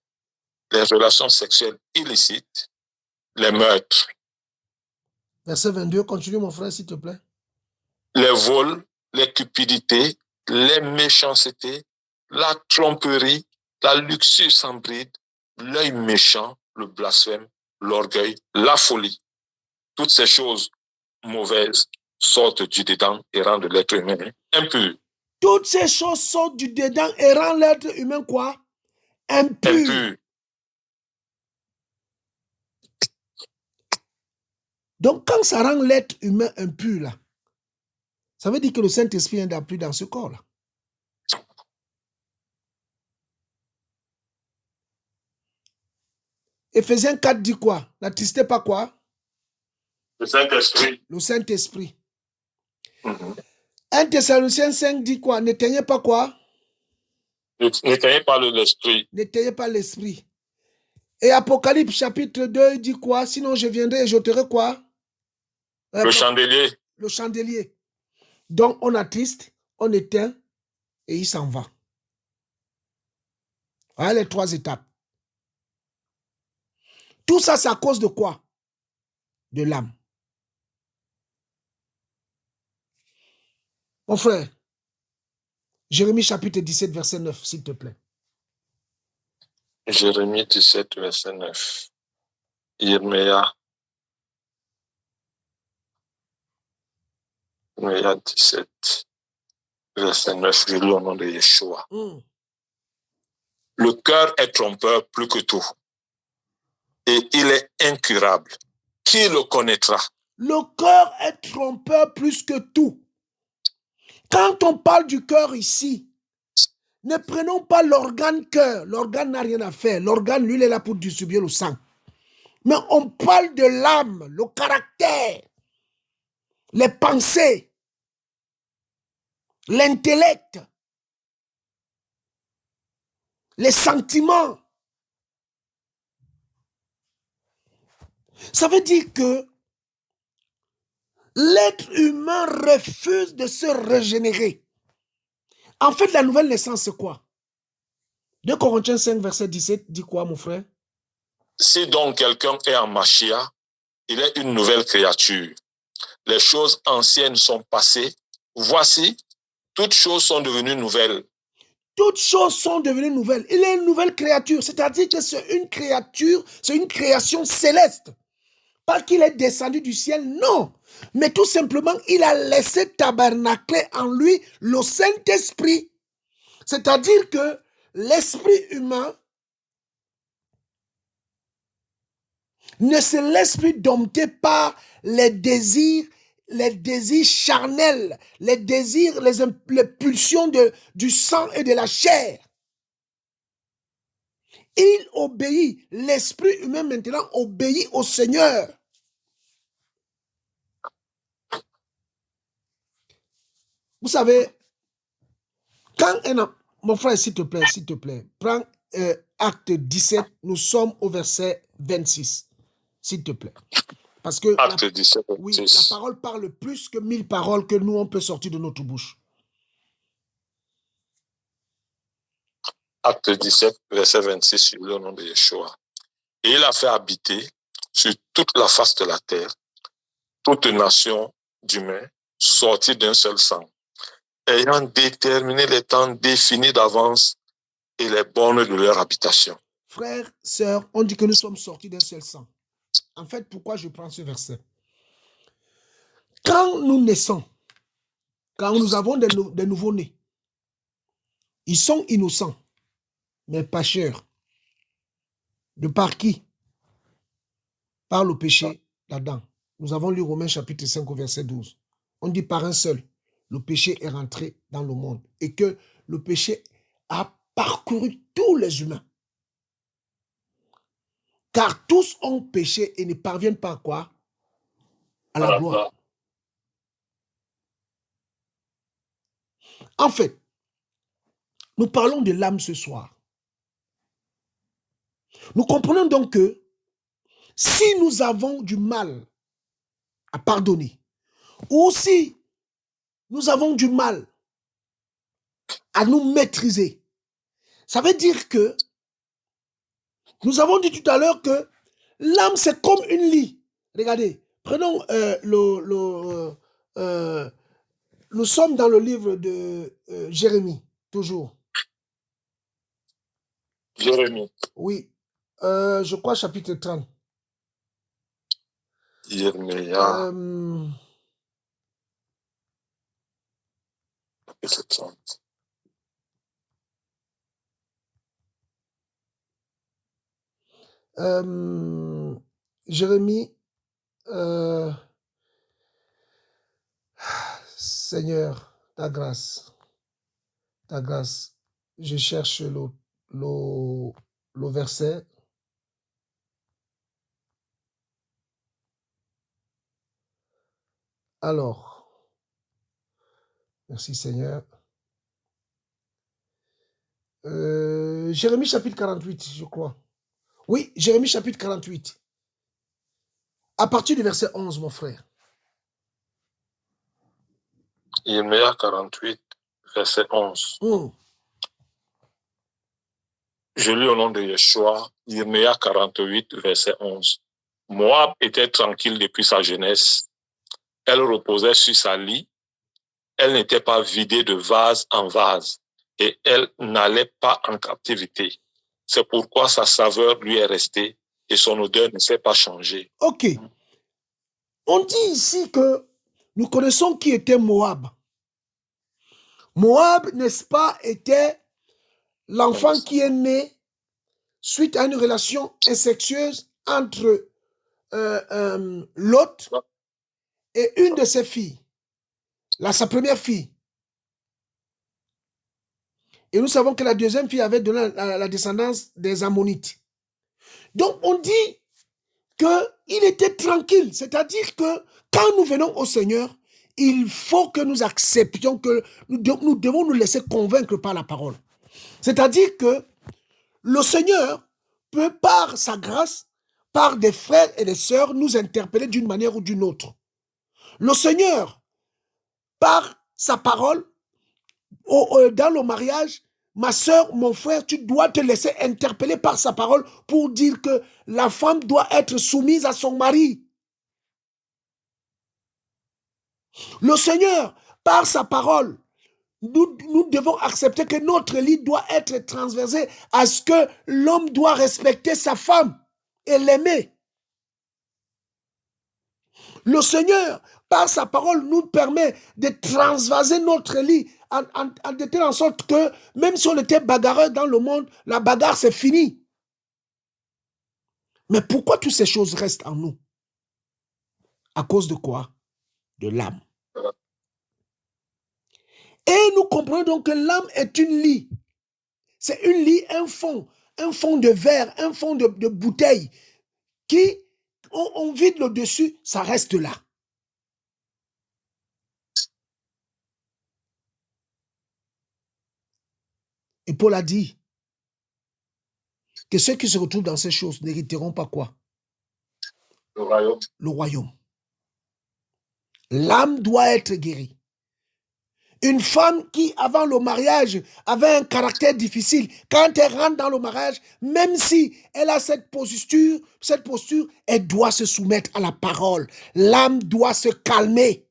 les relations sexuelles illicites, les meurtres. Verset 22, continue mon frère, s'il te plaît. Les vols, les cupidités, les méchancetés, la tromperie, la luxure sans bride, l'œil méchant, le blasphème, l'orgueil, la folie. Toutes ces choses mauvaises sortent du dedans et rendent l'être humain impur. Toutes ces choses sortent du dedans et rendent l'être humain quoi? Impur. Donc, quand ça rend l'être humain impur, là, ça veut dire que le Saint-Esprit n'est plus dans ce corps-là. Éphésiens 4 dit quoi? N'attristez pas quoi? Le Saint-Esprit. Le Saint-Esprit. 1 Thessaloniciens 5 dit quoi? N'éteignez pas quoi? N'éteignez pas l'esprit. N'éteignez pas l'esprit. Et Apocalypse chapitre 2, il dit quoi? Sinon je viendrai et j'ôterai quoi? Le chandelier. Le chandelier. Donc on attriste, on éteint et il s'en va. Voilà les 3 étapes. Tout ça, c'est à cause de quoi? De l'âme. Mon frère, Jérémie chapitre 17, verset 9, s'il te plaît. Jérémie 17, verset 9. Irméa 17, verset 9. Je lis au nom de Yeshua. Le cœur est trompeur plus que tout. Et il est incurable. Qui le connaîtra? Le cœur est trompeur plus que tout. Quand on parle du cœur ici, ne prenons pas l'organe cœur. L'organe n'a rien à faire. L'organe, lui, il est là pour distribuer le sang. Mais on parle de l'âme, le caractère, les pensées, l'intellect, les sentiments. Ça veut dire que l'être humain refuse de se régénérer. En fait, la nouvelle naissance, c'est quoi? 2 Corinthiens 5, verset 17, dit quoi, mon frère? Si donc quelqu'un est en Machia, il est une nouvelle créature. Les choses anciennes sont passées. Voici, toutes choses sont devenues nouvelles. Toutes choses sont devenues nouvelles. Il est une nouvelle créature, c'est-à-dire que c'est une créature, c'est une création céleste. Pas qu'il est descendu du ciel, non. Mais tout simplement, il a laissé tabernacler en lui le Saint-Esprit. C'est-à-dire que l'esprit humain ne se laisse plus dompter par les désirs charnels, les désirs, les pulsions du sang et de la chair. Il obéit, l'esprit humain maintenant obéit au Seigneur. Vous savez, quand mon frère, s'il te plaît, prends Acte 17, nous sommes au verset 26, s'il te plaît. Parce que Acte 17, oui, la parole parle plus que 1000 paroles que nous, on peut sortir de notre bouche. Acte 17, verset 26, sur le nom de Yeshua. Et il a fait habiter sur toute la face de la terre toute nation d'humains sortis d'un seul sang, ayant déterminé les temps définis d'avance et les bornes de leur habitation. Frères, sœurs, on dit que nous sommes sortis d'un seul sang. En fait, pourquoi je prends ce verset? Quand nous naissons, quand nous avons des nouveaux-nés, ils sont innocents, mais pécheurs. De par qui? Par le péché d'Adam. Nous avons lu Romains chapitre 5 au verset 12. On dit par un seul, le péché est rentré dans le monde et que le péché a parcouru tous les humains. Car tous ont péché et ne parviennent pas à quoi? À la gloire. En fait, nous parlons de l'âme ce soir. Nous comprenons donc que si nous avons du mal à pardonner, ou si nous avons du mal à nous maîtriser, ça veut dire que nous avons dit tout à l'heure que l'âme, c'est comme une lie. Regardez, prenons nous sommes dans le livre de Jérémie, toujours. Jérémie. Oui, je crois chapitre 30. Jérémie. Chapitre 30. Jérémie, Seigneur, ta grâce, je cherche le verset. Alors, merci Seigneur. Jérémie chapitre 48, je crois. Oui, Jérémie chapitre 48. À partir du verset 11, mon frère. Jérémie 48, verset 11. Je lis au nom de Yeshua, Jérémie 48, verset 11. Moab était tranquille depuis sa jeunesse. Elle reposait sur sa lit. Elle n'était pas vidée de vase en vase et elle n'allait pas en captivité. C'est pourquoi sa saveur lui est restée et son odeur ne s'est pas changée. Ok. On dit ici que nous connaissons qui était Moab. Moab, n'est-ce pas, était l'enfant qui est né suite à une relation incestueuse entre Lot et une de ses filles, sa première fille. Et nous savons que la deuxième fille avait donné la descendance des Ammonites. Donc on dit qu'il était tranquille, c'est-à-dire que quand nous venons au Seigneur, il faut que nous acceptions que nous devons nous laisser convaincre par la parole. C'est-à-dire que le Seigneur peut, par sa grâce, par des frères et des sœurs, nous interpeller d'une manière ou d'une autre. Le Seigneur, par sa parole, dans le mariage, ma sœur, mon frère, tu dois te laisser interpeller par sa parole pour dire que la femme doit être soumise à son mari. Le Seigneur, par sa parole, nous devons accepter que notre lit doit être transversé à ce que l'homme doit respecter sa femme et l'aimer. Le Seigneur, par sa parole, nous permet de transvaser notre lit de telle sorte que même si on était bagarreur dans le monde, la bagarre c'est fini. Mais pourquoi toutes ces choses restent en nous? À cause de quoi? De l'âme. Et nous comprenons donc que l'âme est une lit. C'est une lit, un fond de verre, un fond de bouteille qui, on vide le dessus, ça reste là. Et Paul a dit que ceux qui se retrouvent dans ces choses n'hériteront pas quoi? Le royaume. Le royaume. L'âme doit être guérie. Une femme qui, avant le mariage, avait un caractère difficile, quand elle rentre dans le mariage, même si elle a cette posture, elle doit se soumettre à la parole. L'âme doit se calmer.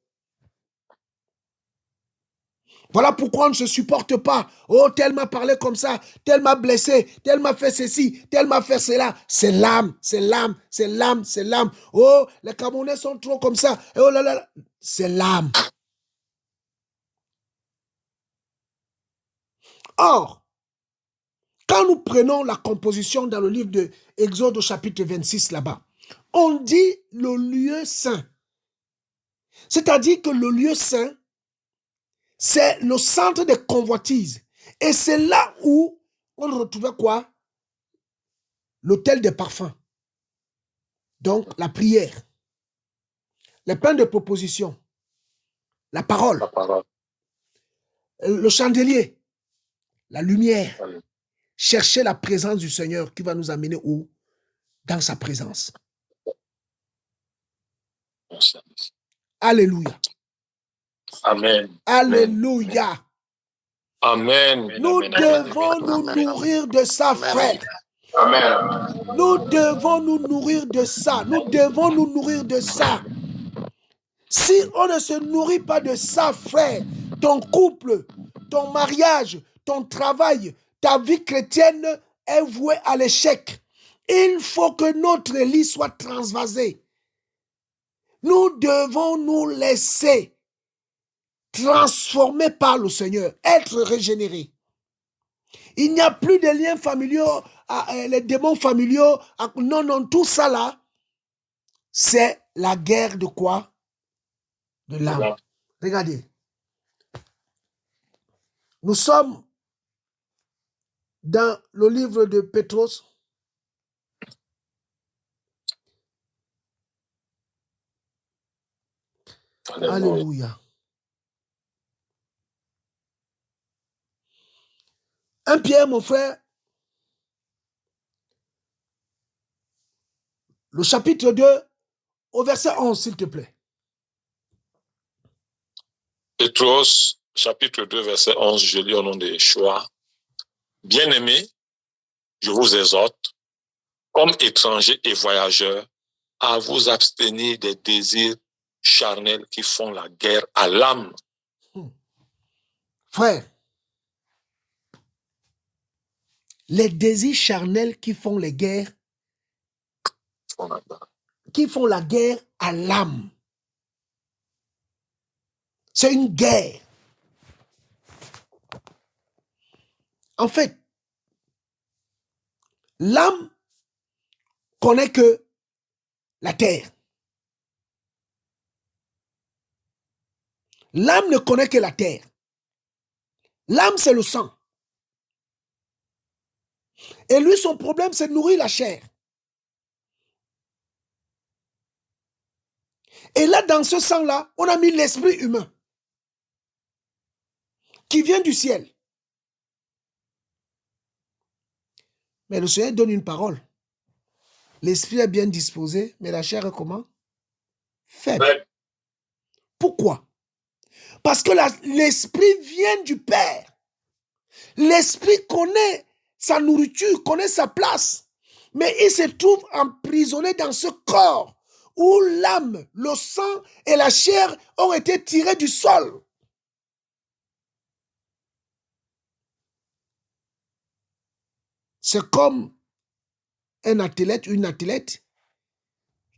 Voilà pourquoi on ne se supporte pas. Oh, tel m'a parlé comme ça, tel m'a blessé, tel m'a fait ceci, tel m'a fait cela. C'est l'âme, c'est l'âme, c'est l'âme, c'est l'âme. Oh, les Camerounais sont trop comme ça. Oh là là, c'est l'âme. Or, quand nous prenons la composition dans le livre de Exode au chapitre 26 là-bas, on dit le lieu saint. C'est-à-dire que le lieu saint, c'est le centre des convoitises. Et c'est là où on retrouvait quoi? L'autel des parfums. Donc, la prière. Les pains de proposition. La parole. Le chandelier. La lumière. Chercher la présence du Seigneur qui va nous amener où? Dans sa présence. Alléluia. Amen. Alléluia. Amen. Nous devons nous nourrir de ça, frère. Amen. Nous devons nous nourrir de ça. Nous devons nous nourrir de ça. Si on ne se nourrit pas de ça, frère, ton couple, ton mariage, ton travail, ta vie chrétienne est vouée à l'échec. Il faut que notre lit soit transvasé. Nous devons nous laisser transformer par le Seigneur, être régénérés. Il n'y a plus de liens familiaux, les démons familiaux. Non, tout ça là, c'est la guerre de quoi? De l'âme. Regardez. Nous sommes dans le livre de Pétros. Alléluia. 1 Pierre, mon frère, le chapitre 2, au verset 11, s'il te plaît. Pétros, chapitre 2, verset 11, je lis au nom de Yeshua. Bien-aimés, je vous exhorte, comme étrangers et voyageurs, à vous abstenir des désirs charnels qui font la guerre à l'âme. Frère, les désirs charnels qui font les guerres, qui font la guerre à l'âme. C'est une guerre. En fait, l'âme connaît que la terre. L'âme ne connaît que la terre. L'âme, c'est le sang. Et lui, son problème, c'est de nourrir la chair. Et là, dans ce sang-là, on a mis l'esprit humain qui vient du ciel. Mais le Seigneur donne une parole. L'esprit est bien disposé, mais la chair est comment? Faible. Ouais. Pourquoi? Parce que l'esprit vient du Père. L'esprit connaît sa nourriture, connaît sa place. Mais il se trouve emprisonné dans ce corps où l'âme, le sang et la chair ont été tirés du sol. C'est comme un athlète, une athlète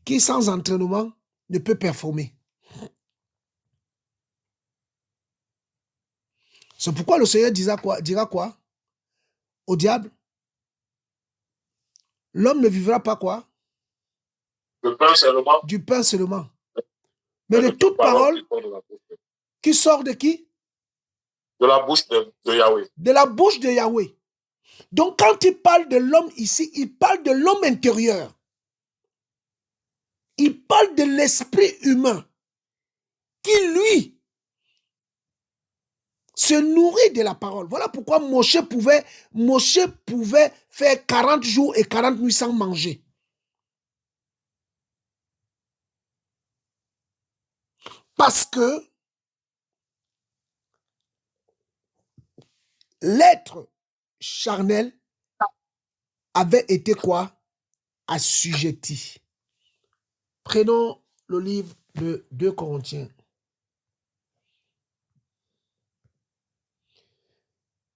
qui sans entraînement ne peut performer. C'est pourquoi le Seigneur dira quoi au diable? L'homme ne vivra pas quoi? Le pain seulement. Du pain seulement. Mais de toute parole qui sort de qui? De la bouche de Yahweh. De la bouche de Yahweh. Donc quand il parle de l'homme ici, il parle de l'homme intérieur. Il parle de l'esprit humain qui, lui, se nourrit de la parole. Voilà pourquoi Moshe pouvait faire 40 jours et 40 nuits sans manger. Parce que l'être charnel avait été quoi? Assujetti. Prenons le livre de 2 Corinthiens.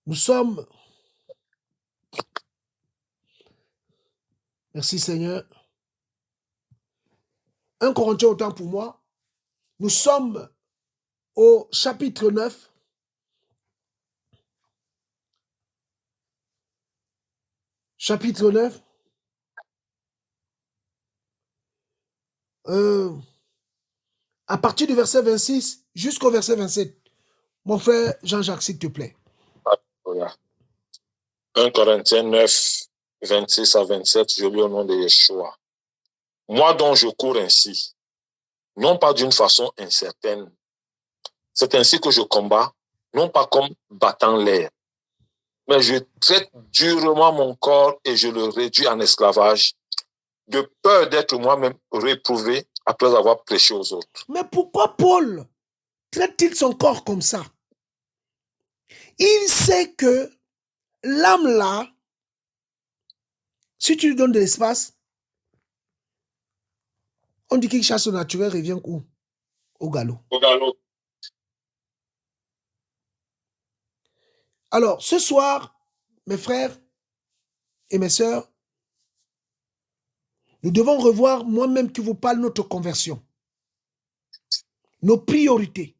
Nous sommes... Merci Seigneur. 1 Corinthiens autant pour moi. Nous sommes au chapitre 9. Chapitre 9. À partir du verset 26 jusqu'au verset 27. Mon frère Jean-Jacques, s'il te plaît. 1 Corinthiens 9, 26 à 27, je lis au nom de Yeshua. Moi dont je cours ainsi, non pas d'une façon incertaine. C'est ainsi que je combats, non pas comme battant l'air, mais je traite durement mon corps et je le réduis en esclavage, de peur d'être moi-même réprouvé après avoir prêché aux autres. Mais pourquoi Paul traite-t-il son corps comme ça? Il sait que l'âme là, si tu lui donnes de l'espace, on dit qu'il chasse au naturel, revient où? Au galop. Au galop. Alors, ce soir, mes frères et mes sœurs, nous devons revoir, moi-même qui vous parle, notre conversion, nos priorités,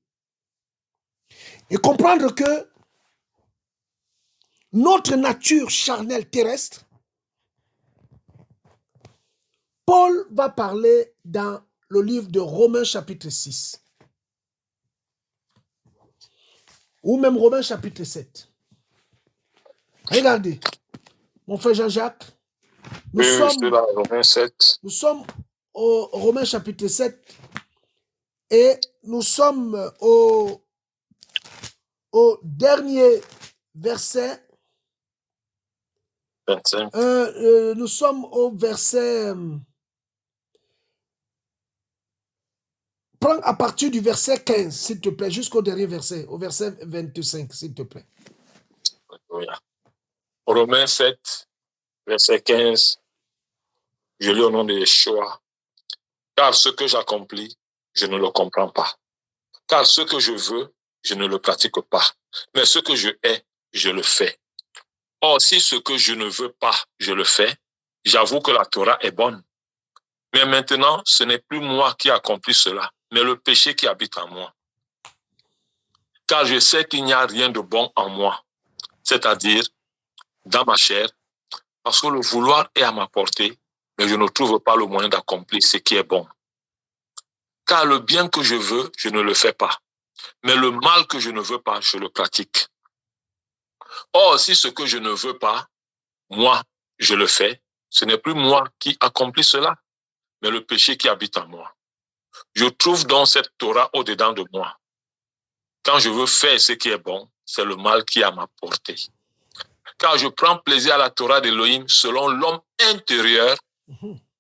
et comprendre que notre nature charnelle terrestre, Paul va parler dans le livre de Romains chapitre 6, ou même Romains chapitre 7. Regardez, mon frère Jean-Jacques, nous sommes au Romains chapitre 7 et nous sommes au dernier verset 25. Nous sommes au verset... Prends à partir du verset 15, s'il te plaît, jusqu'au dernier verset, au verset 25, s'il te plaît. Romains 7, verset 15. Je lis au nom de Yeshua. Car ce que j'accomplis, je ne le comprends pas. Car ce que je veux, je ne le pratique pas. Mais ce que je hais, je le fais. Or, si ce que je ne veux pas, je le fais, j'avoue que la Torah est bonne. Mais maintenant, ce n'est plus moi qui accomplis cela, mais le péché qui habite en moi. Car je sais qu'il n'y a rien de bon en moi, c'est-à-dire dans ma chair, parce que le vouloir est à ma portée, mais je ne trouve pas le moyen d'accomplir ce qui est bon. Car le bien que je veux, je ne le fais pas, mais le mal que je ne veux pas, je le pratique. Or, si ce que je ne veux pas, moi, je le fais, ce n'est plus moi qui accomplis cela, mais le péché qui habite en moi. Je trouve donc cette Torah au-dedans de moi. Quand je veux faire ce qui est bon, c'est le mal qui est à ma portée. Car je prends plaisir à la Torah d'Élohim selon l'homme intérieur,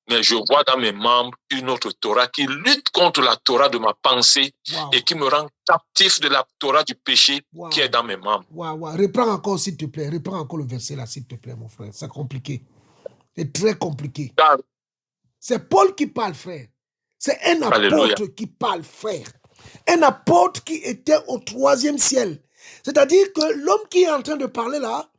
mais je vois dans mes membres une autre Torah qui lutte contre la Torah de ma pensée et qui me rend captif de la Torah du péché qui est dans mes membres. Reprends encore, s'il te plaît. Reprends encore le verset là, s'il te plaît, mon frère. C'est compliqué. C'est très compliqué. C'est Paul qui parle, frère. C'est un apôtre qui parle, frère. Un apôtre qui était au 3e ciel. C'est-à-dire que l'homme qui est en train de parler là,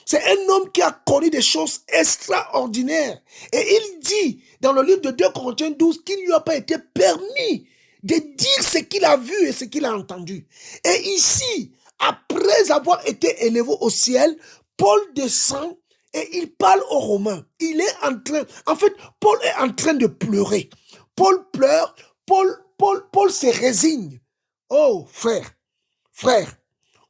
c'est un homme qui a connu des choses extraordinaires. Et il dit dans le livre de 2 Corinthiens 12 qu'il ne lui a pas été permis de dire ce qu'il a vu et ce qu'il a entendu. Et ici, après avoir été élevé au ciel, Paul descend et il parle aux Romains. Il est en train, en fait, Paul est en train de pleurer. Paul pleure, Paul se résigne. Oh, frère,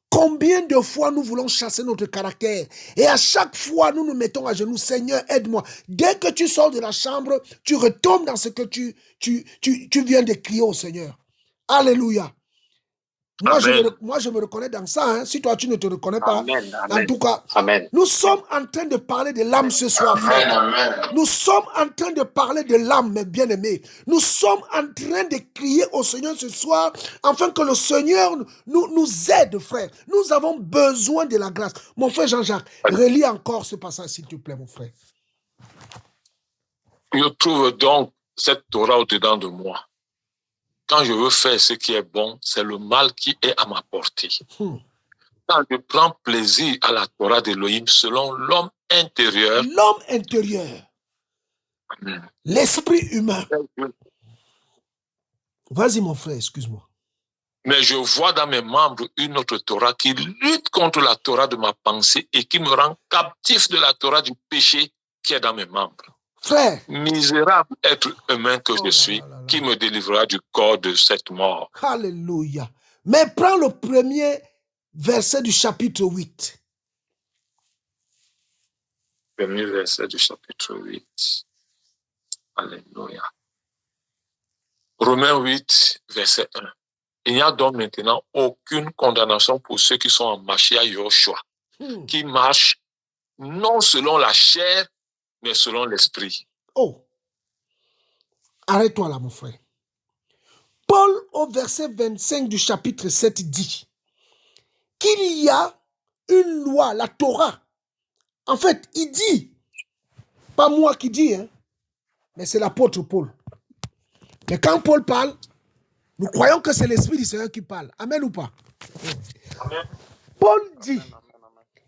combien de fois nous voulons chasser notre caractère et à chaque fois nous nous mettons à genoux, Seigneur, aide-moi. Dès que tu sors de la chambre, tu retombes dans ce que tu viens de crier au Seigneur. Alléluia. Moi, je me reconnais dans ça. Hein. Si toi, tu ne te reconnais pas, en tout cas, nous sommes en train de parler de l'âme ce soir, frère. Nous sommes en train de parler de l'âme, mes bien-aimés. Nous sommes en train de crier au Seigneur ce soir, afin que le Seigneur nous aide, frère. Nous avons besoin de la grâce. Mon frère Jean-Jacques, relis encore ce passage, s'il te plaît, mon frère. Je trouve donc cette Torah au-dedans de moi. Quand je veux faire ce qui est bon, c'est le mal qui est à ma portée. Quand je prends plaisir à la Torah d'Élohim selon l'homme intérieur. L'homme intérieur. L'esprit humain. Vas-y, mon frère, excuse-moi. Mais je vois dans mes membres une autre Torah qui lutte contre la Torah de ma pensée et qui me rend captif de la Torah du péché qui est dans mes membres. Frère. Misérable être humain que je suis, qui me délivrera du corps de cette mort. Alléluia. Mais prends le premier verset du chapitre 8. Premier verset du chapitre 8. Alléluia. Romains 8, verset 1. Il n'y a donc maintenant aucune condamnation pour ceux qui sont en Mashiach Yoshua, qui marchent non selon la chair, mais selon l'esprit. Oh, arrête-toi là, mon frère. Paul, au verset 25 du chapitre 7, dit qu'il y a une loi, la Torah. En fait, il dit, pas moi qui dis, hein, mais c'est l'apôtre Paul. Mais quand Paul parle, nous croyons que c'est l'Esprit du Seigneur qui parle. Amen ou pas? Amen. Paul dit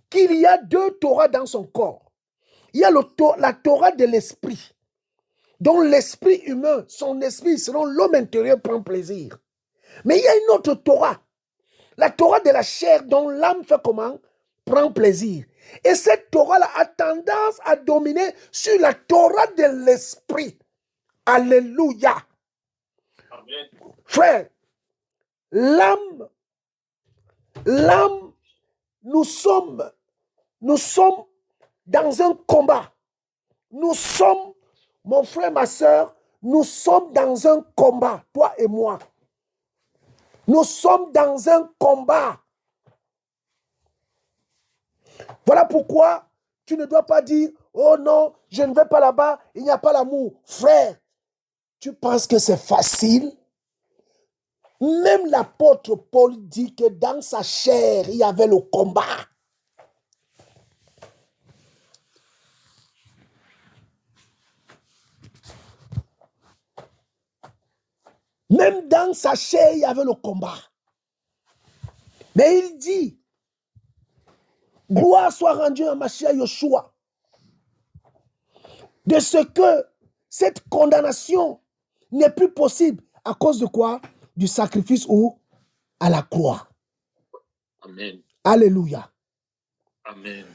qu'il y a 2 Torahs dans son corps. Il y a la Torah de l'Esprit, dont l'esprit humain, son esprit, selon l'homme intérieur, prend plaisir. Mais il y a une autre Torah, la Torah de la chair, dont l'âme fait comment? Prend plaisir. Et cette Torah-là a tendance à dominer sur la Torah de l'esprit. Alléluia. Amen. Frère, l'âme, nous sommes dans un combat. Nous sommes, mon frère, ma soeur, nous sommes dans un combat, toi et moi. Nous sommes dans un combat. Voilà pourquoi tu ne dois pas dire, oh non, je ne vais pas là-bas, il n'y a pas l'amour. Frère, tu penses que c'est facile? Même l'apôtre Paul dit que dans sa chair, il y avait le combat. Même dans sa chair, il y avait le combat. Mais il dit, gloire soit rendue à Mashiach Yoshua, de ce que cette condamnation n'est plus possible. À cause de quoi? Du sacrifice ou à la croix. Amen. Alléluia. Amen.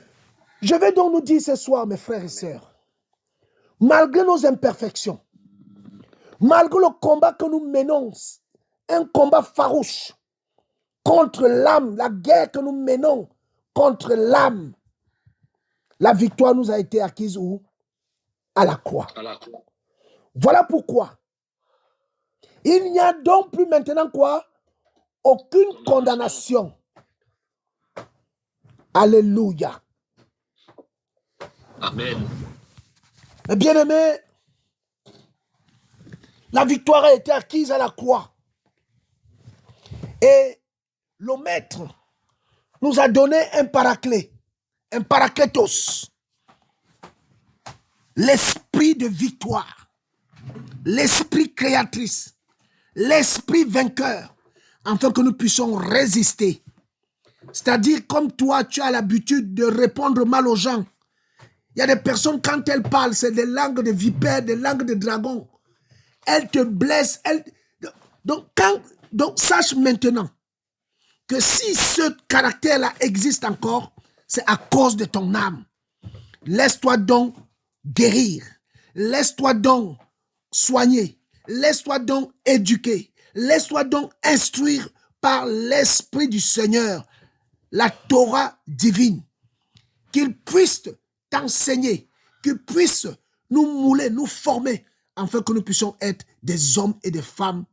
Je vais donc nous dire ce soir, mes frères et sœurs, malgré nos imperfections, malgré le combat que nous menons, un combat farouche contre l'âme, la guerre que nous menons contre l'âme, la victoire nous a été acquise où? À la croix. À la croix. Voilà pourquoi il n'y a donc plus maintenant quoi? Aucune condamnation. Alléluia. Amen. Mais bien aimé, la victoire a été acquise à la croix. Et le Maître nous a donné un paraclet, un parakletos. L'esprit de victoire, l'esprit créatrice, l'esprit vainqueur, afin que nous puissions résister. C'est-à-dire, comme toi, tu as l'habitude de répondre mal aux gens. Il y a des personnes, quand elles parlent, c'est des langues de vipères, des langues de dragons. Elles te blessent. Donc, sache maintenant que si ce caractère-là existe encore, c'est à cause de ton âme. Laisse-toi donc guérir. Laisse-toi donc soigner. Laisse-toi donc éduquer. Laisse-toi donc instruire par l'Esprit du Seigneur, la Torah divine. Qu'il puisse t'enseigner, qu'il puisse nous mouler, nous former, afin que nous puissions être des hommes et des femmes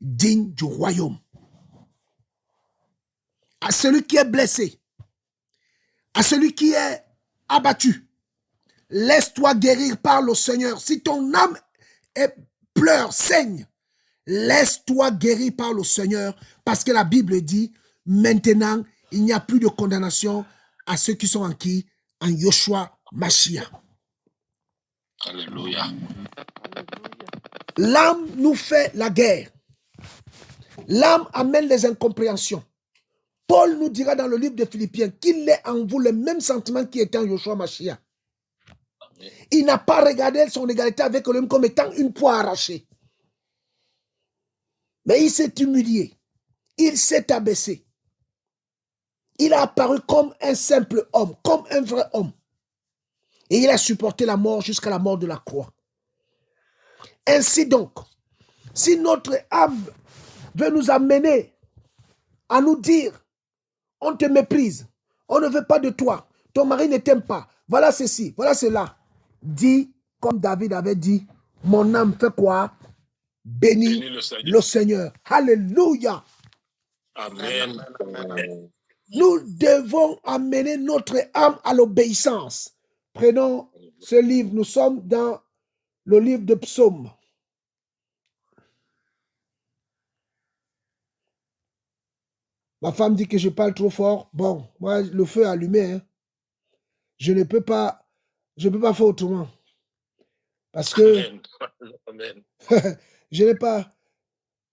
dignes du royaume. À celui qui est blessé, à celui qui est abattu, laisse-toi guérir par le Seigneur. Si ton âme pleure, saigne, laisse-toi guérir par le Seigneur, parce que la Bible dit, maintenant, il n'y a plus de condamnation à ceux qui sont en qui? En Yoshua Mashiach. Alléluia. L'âme nous fait la guerre. L'âme amène les incompréhensions. Paul nous dira dans le livre de Philippiens qu'il est en vous le même sentiment qui était en Yoshua Mashiach. Il n'a pas regardé son égalité avec l'homme comme étant une poix arrachée. Mais il s'est humilié. Il s'est abaissé. Il a apparu comme un simple homme, comme un vrai homme. Et il a supporté la mort jusqu'à la mort de la croix. Ainsi donc, si notre âme veut nous amener à nous dire, on te méprise, on ne veut pas de toi, ton mari ne t'aime pas, voilà ceci, voilà cela. Dis, comme David avait dit, mon âme fait quoi? Bénis le Seigneur. Alléluia. Amen. Nous devons amener notre âme à l'obéissance. Prenons ce livre, nous sommes dans le livre de Psaumes. Ma femme dit que je parle trop fort. Bon, moi, le feu est allumé. Hein. Je ne peux pas faire autrement. Parce que Amen. je n'ai pas...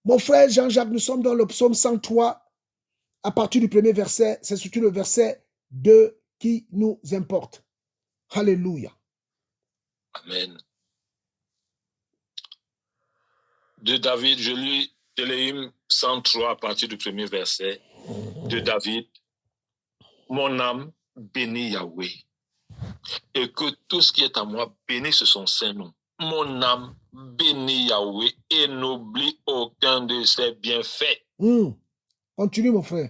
Mon frère Jean-Jacques, nous sommes dans le psaume 103. À partir du premier verset, c'est surtout le verset 2 qui nous importe. Alléluia. Amen. De David, je lis Téléhymne 103 à partir du premier verset. De David, mon âme bénit Yahweh. Et que tout ce qui est à moi bénisse son Saint-Nom. Mon âme bénit Yahweh et n'oublie aucun de ses bienfaits. Continue, mon frère.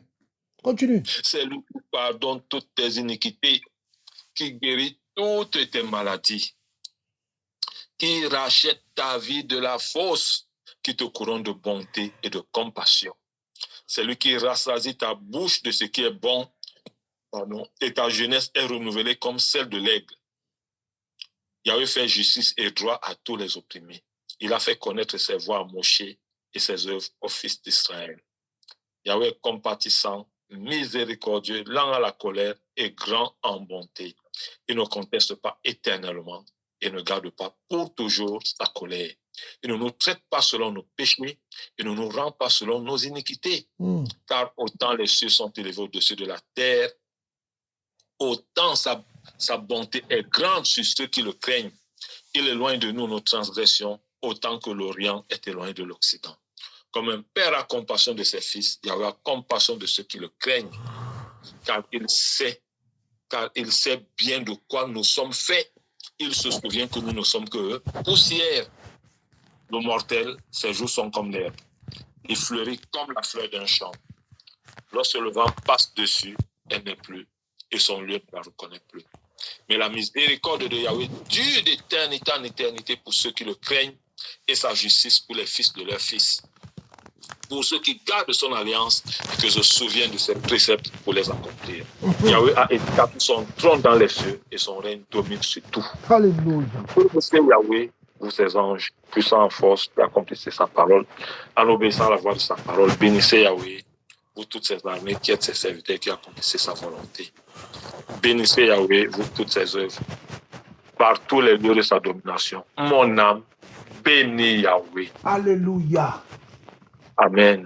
Continue. C'est lui qui pardonne toutes tes iniquités, qui guérit toutes tes maladies, qui rachète ta vie de la fosse, qui te couronne de bonté et de compassion. C'est lui qui rassasie ta bouche de ce qui est bon, et ta jeunesse est renouvelée comme celle de l'aigle. Yahweh fait justice et droit à tous les opprimés. Il a fait connaître ses voies à Moshe et ses œuvres aux fils d'Israël. Yahweh est compatissant, miséricordieux, lent à la colère et grand en bonté. Il ne conteste pas éternellement et ne garde pas pour toujours sa colère. Il ne nous traite pas selon nos péchés, il ne nous rend pas selon nos iniquités. Car autant les cieux sont élevés au-dessus de la terre, autant sa bonté est grande sur ceux qui le craignent. Il éloigne de nous nos transgressions, autant que l'Orient est éloigné de l'Occident. Comme un père a compassion de ses fils, il y aura compassion de ceux qui le craignent, car il sait bien de quoi nous sommes faits. Il se souvient que nous ne sommes que poussière. Le mortel, ses jours sont comme l'herbe. Il fleurit comme la fleur d'un champ. Lorsque le vent passe dessus, elle n'est plus, et son lieu ne la reconnaît plus. Mais la miséricorde de Yahweh dure d'éternité en éternité pour ceux qui le craignent, et sa justice pour les fils de leurs fils. Pour ceux qui gardent son alliance, et que je souviens de ses préceptes pour les accomplir. Yahweh a établi son trône dans les cieux, et son règne domine sur tout. Alléluia. Bénissez Yahweh, vous ses anges, puissants en force, qui accomplissez sa parole, en obéissant à la voix de sa parole. Bénissez Yahweh, vous toutes ses armées, qui êtes ses serviteurs, qui accomplissez sa volonté. Bénissez Yahweh, vous toutes ses œuvres, par tous les lieux de sa domination. Mon âme, bénis Yahweh. Alléluia. Amen.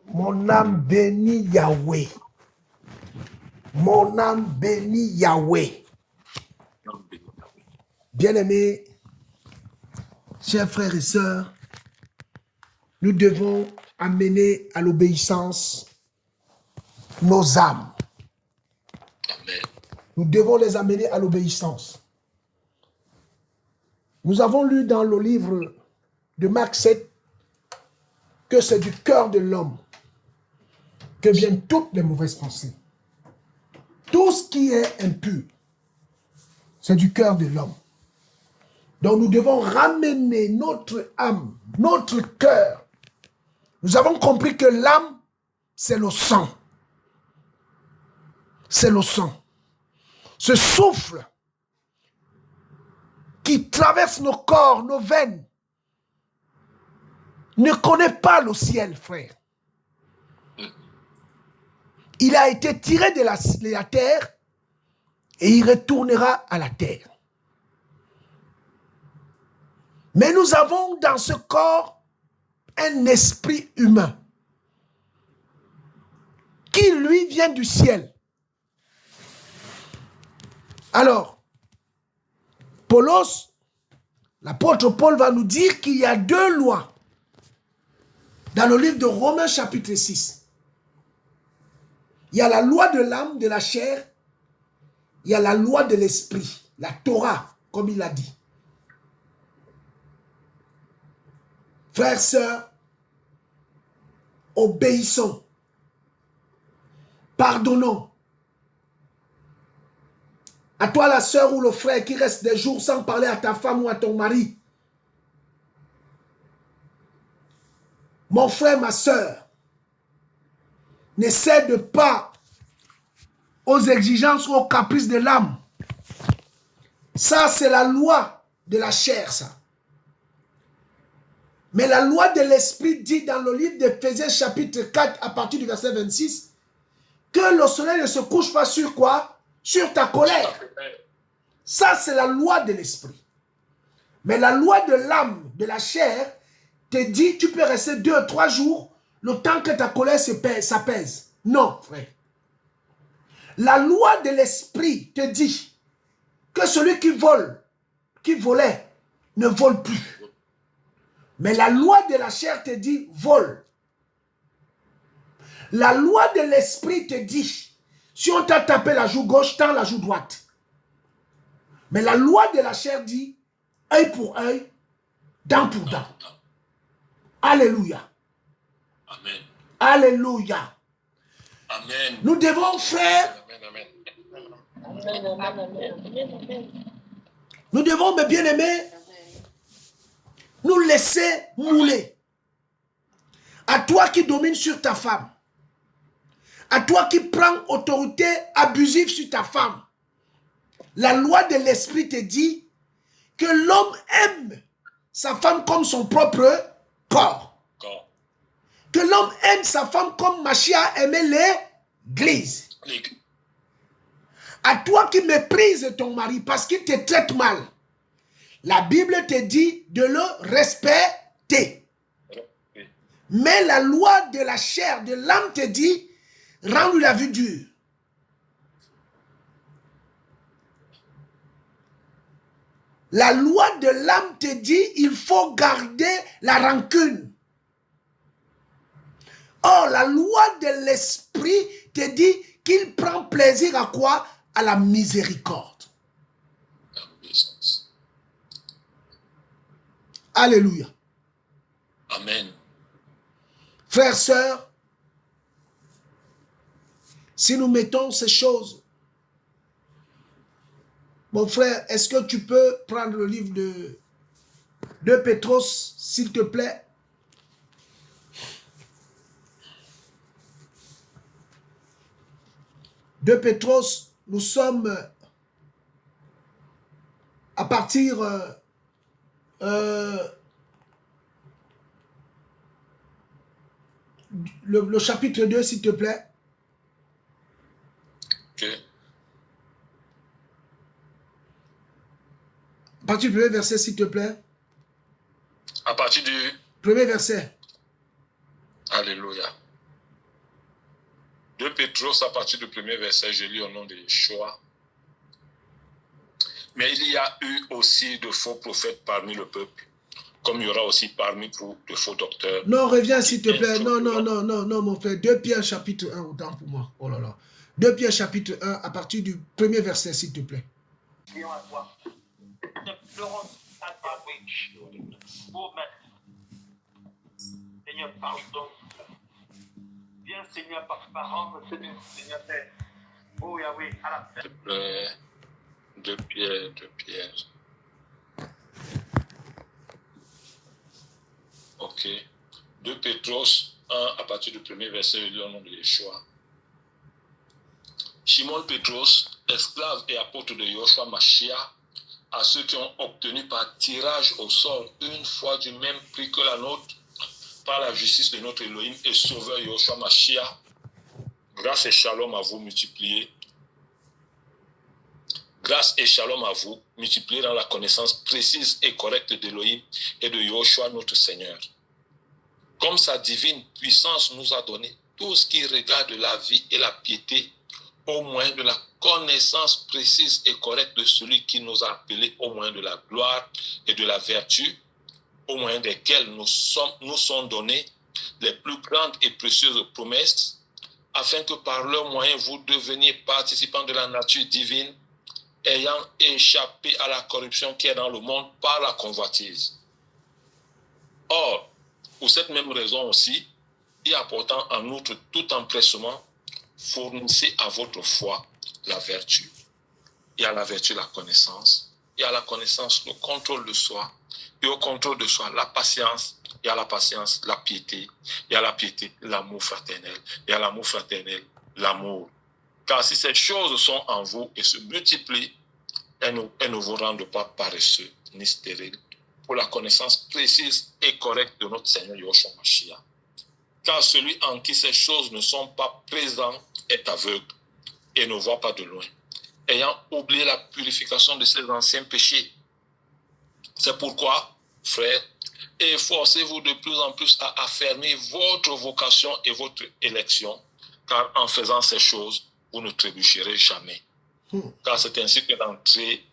Mon âme bénit Yahweh. Mon âme bénit Yahweh. Bien-aimés, chers frères et sœurs, nous devons amener à l'obéissance nos âmes. Amen. Nous devons les amener à l'obéissance. Nous avons lu dans le livre de Marc 7 que c'est du cœur de l'homme que viennent toutes les mauvaises pensées. Tout ce qui est impur, c'est du cœur de l'homme. Donc nous devons ramener notre âme, notre cœur. Nous avons compris que l'âme, c'est le sang. C'est le sang. Ce souffle qui traverse nos corps, nos veines, ne connaît pas le ciel, frère. Il a été tiré de la terre et il retournera à la terre. Mais nous avons dans ce corps un esprit humain qui, lui, vient du ciel. Alors, l'apôtre Paul va nous dire qu'il y a deux lois dans le livre de Romains chapitre 6. Il y a la loi de l'âme, de la chair, il y a la loi de l'esprit, la Torah, comme il a dit. Frères, sœurs, obéissons, pardonnons. À toi la sœur ou le frère qui reste des jours sans parler à ta femme ou à ton mari. Mon frère, ma sœur, ne cède pas aux exigences ou aux caprices de l'âme. Ça, c'est la loi de la chair, ça. Mais la loi de l'esprit dit dans le livre d'Éphésiens chapitre 4 à partir du verset 26 que le soleil ne se couche pas sur quoi? Sur ta colère. Ça, c'est la loi de l'esprit. Mais la loi de l'âme, de la chair, te dit tu peux rester 2 ou 3 jours le temps que ta colère s'apaise. Non, frère. La loi de l'esprit te dit que celui qui volait, ne vole plus. Mais la loi de la chair te dit vole. La loi de l'esprit te dit si on t'a tapé la joue gauche, tends la joue droite. Mais la loi de la chair dit œil pour œil, dent pour dent. Alléluia. Amen. Alléluia. Amen. Nous devons faire. Nous devons, mes bien-aimés, nous laisser mouler. À toi qui domines sur ta femme, À toi qui prends autorité abusive sur ta femme. La loi de l'esprit te dit que l'homme aime sa femme comme son propre corps. Que l'homme aime sa femme comme Mashiach aimait l'église. À toi qui méprises ton mari parce qu'il te traite mal, la Bible te dit de le respecter. Mais la loi de la chair, de l'âme te dit, rends-lui la vue dure. La loi de l'âme te dit, il faut garder la rancune. Or, la loi de l'esprit te dit qu'il prend plaisir à quoi? À la miséricorde. Alléluia. Amen. Frères, sœurs, si nous mettons ces choses, mon frère, est-ce que tu peux prendre le livre de Pétros, s'il te plaît? De Pétros, nous sommes à partir le chapitre 2, s'il te plaît. Ok. À partir du premier verset, s'il te plaît. À partir du premier verset. Alléluia. De Pétros, à partir du premier verset, je lis au nom de Yeshua. Mais il y a eu aussi de faux prophètes parmi le peuple, comme il y aura aussi parmi vous de faux docteurs. Non, reviens s'il te plaît. Non, mon frère. 2 Pierre chapitre 1, autant pour moi. Oh là là. 2 Pierre chapitre 1, à partir du premier verset, s'il te plaît. Seigneur, pardon. Viens, Seigneur, par parole, Seigneur, Père. Oh Yahweh, à la fin. De Pierre. Ok. De Pétros 1, à partir du premier verset, je lis au nom de Yeshua. Shimon Pétros, esclave et apôtre de Yoshua Mashiach, à ceux qui ont obtenu par tirage au sort une foi du même prix que la nôtre, par la justice de notre Elohim et sauveur Yoshua Mashiach, grâce et shalom à vous multipliés. Grâce et shalom à vous multipliés dans la connaissance précise et correcte d'Elohim et de Yoshua notre Seigneur. Comme sa divine puissance nous a donné tout ce qui regarde la vie et la piété, au moyen de la connaissance précise et correcte de celui qui nous a appelés au moyen de la gloire et de la vertu, au moyen desquels nous sont données les plus grandes et précieuses promesses, afin que par leur moyen vous deveniez participants de la nature divine, ayant échappé à la corruption qui est dans le monde par la convoitise. Or, pour cette même raison aussi, et apportant en outre tout empressement, fournissez à votre foi la vertu, et à la vertu la connaissance, et à la connaissance le contrôle de soi, et au contrôle de soi la patience, et à la patience la piété, et à la piété l'amour fraternel, et à l'amour fraternel l'amour. Car si ces choses sont en vous et se multiplient, elles ne vous rendent pas paresseux ni stériles pour la connaissance précise et correcte de notre Seigneur Yoshua Mashiach. Car celui en qui ces choses ne sont pas présentes est aveugle et ne voit pas de loin, ayant oublié la purification de ses anciens péchés. C'est pourquoi, frères, efforcez-vous de plus en plus à affermir votre vocation et votre élection, car en faisant ces choses, vous ne trébucherez jamais. Car c'est ainsi que d'entrer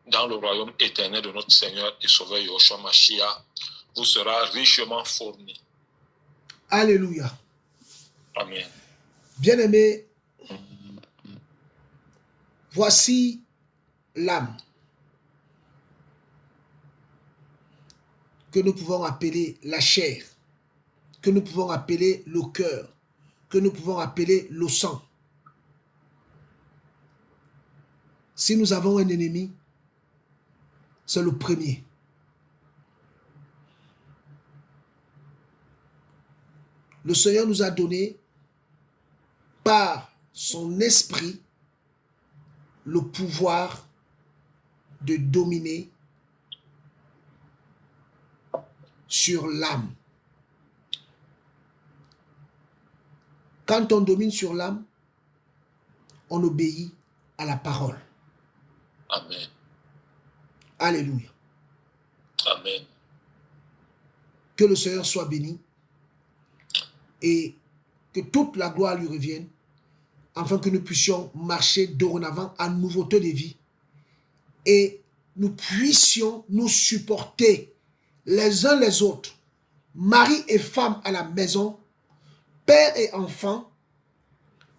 dans le royaume éternel de notre Seigneur et Sauveur Yoshua Mashiach vous sera richement fourni. Alléluia. Amen. Bien-aimés, voici l'âme que nous pouvons appeler la chair, que nous pouvons appeler le cœur, que nous pouvons appeler le sang. Si nous avons un ennemi, c'est le premier. Le Seigneur nous a donné par son esprit le pouvoir de dominer sur l'âme. Quand on domine sur l'âme, on obéit à la parole. Amen. Alléluia. Amen. Que le Seigneur soit béni et que toute la gloire lui revienne, afin que nous puissions marcher dorénavant en nouveauté de vie et nous puissions nous supporter les uns les autres, mari et femme à la maison, père et enfant,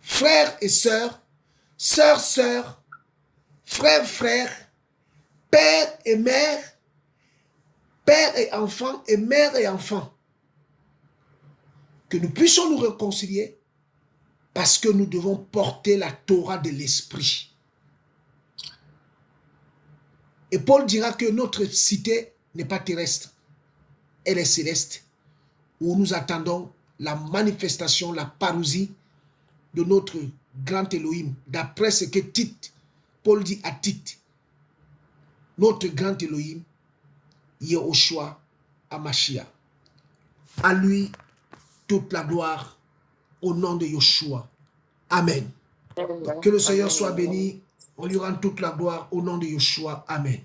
frères et sœurs, sœurs, sœurs, frères, frères, père et mère, père et enfant et mère et enfant. Que nous puissions nous réconcilier parce que nous devons porter la Torah de l'esprit. Et Paul dira que notre cité n'est pas terrestre, elle est céleste, où nous attendons la manifestation, la parousie de notre grand Elohim, d'après ce que Tite, Paul dit à Tite, notre grand Elohim, Yehoshua Hamashiach. À lui toute la gloire au nom de Yeshua. Amen. Que le Seigneur soit béni. On lui rend toute la gloire au nom de Yeshua. Amen.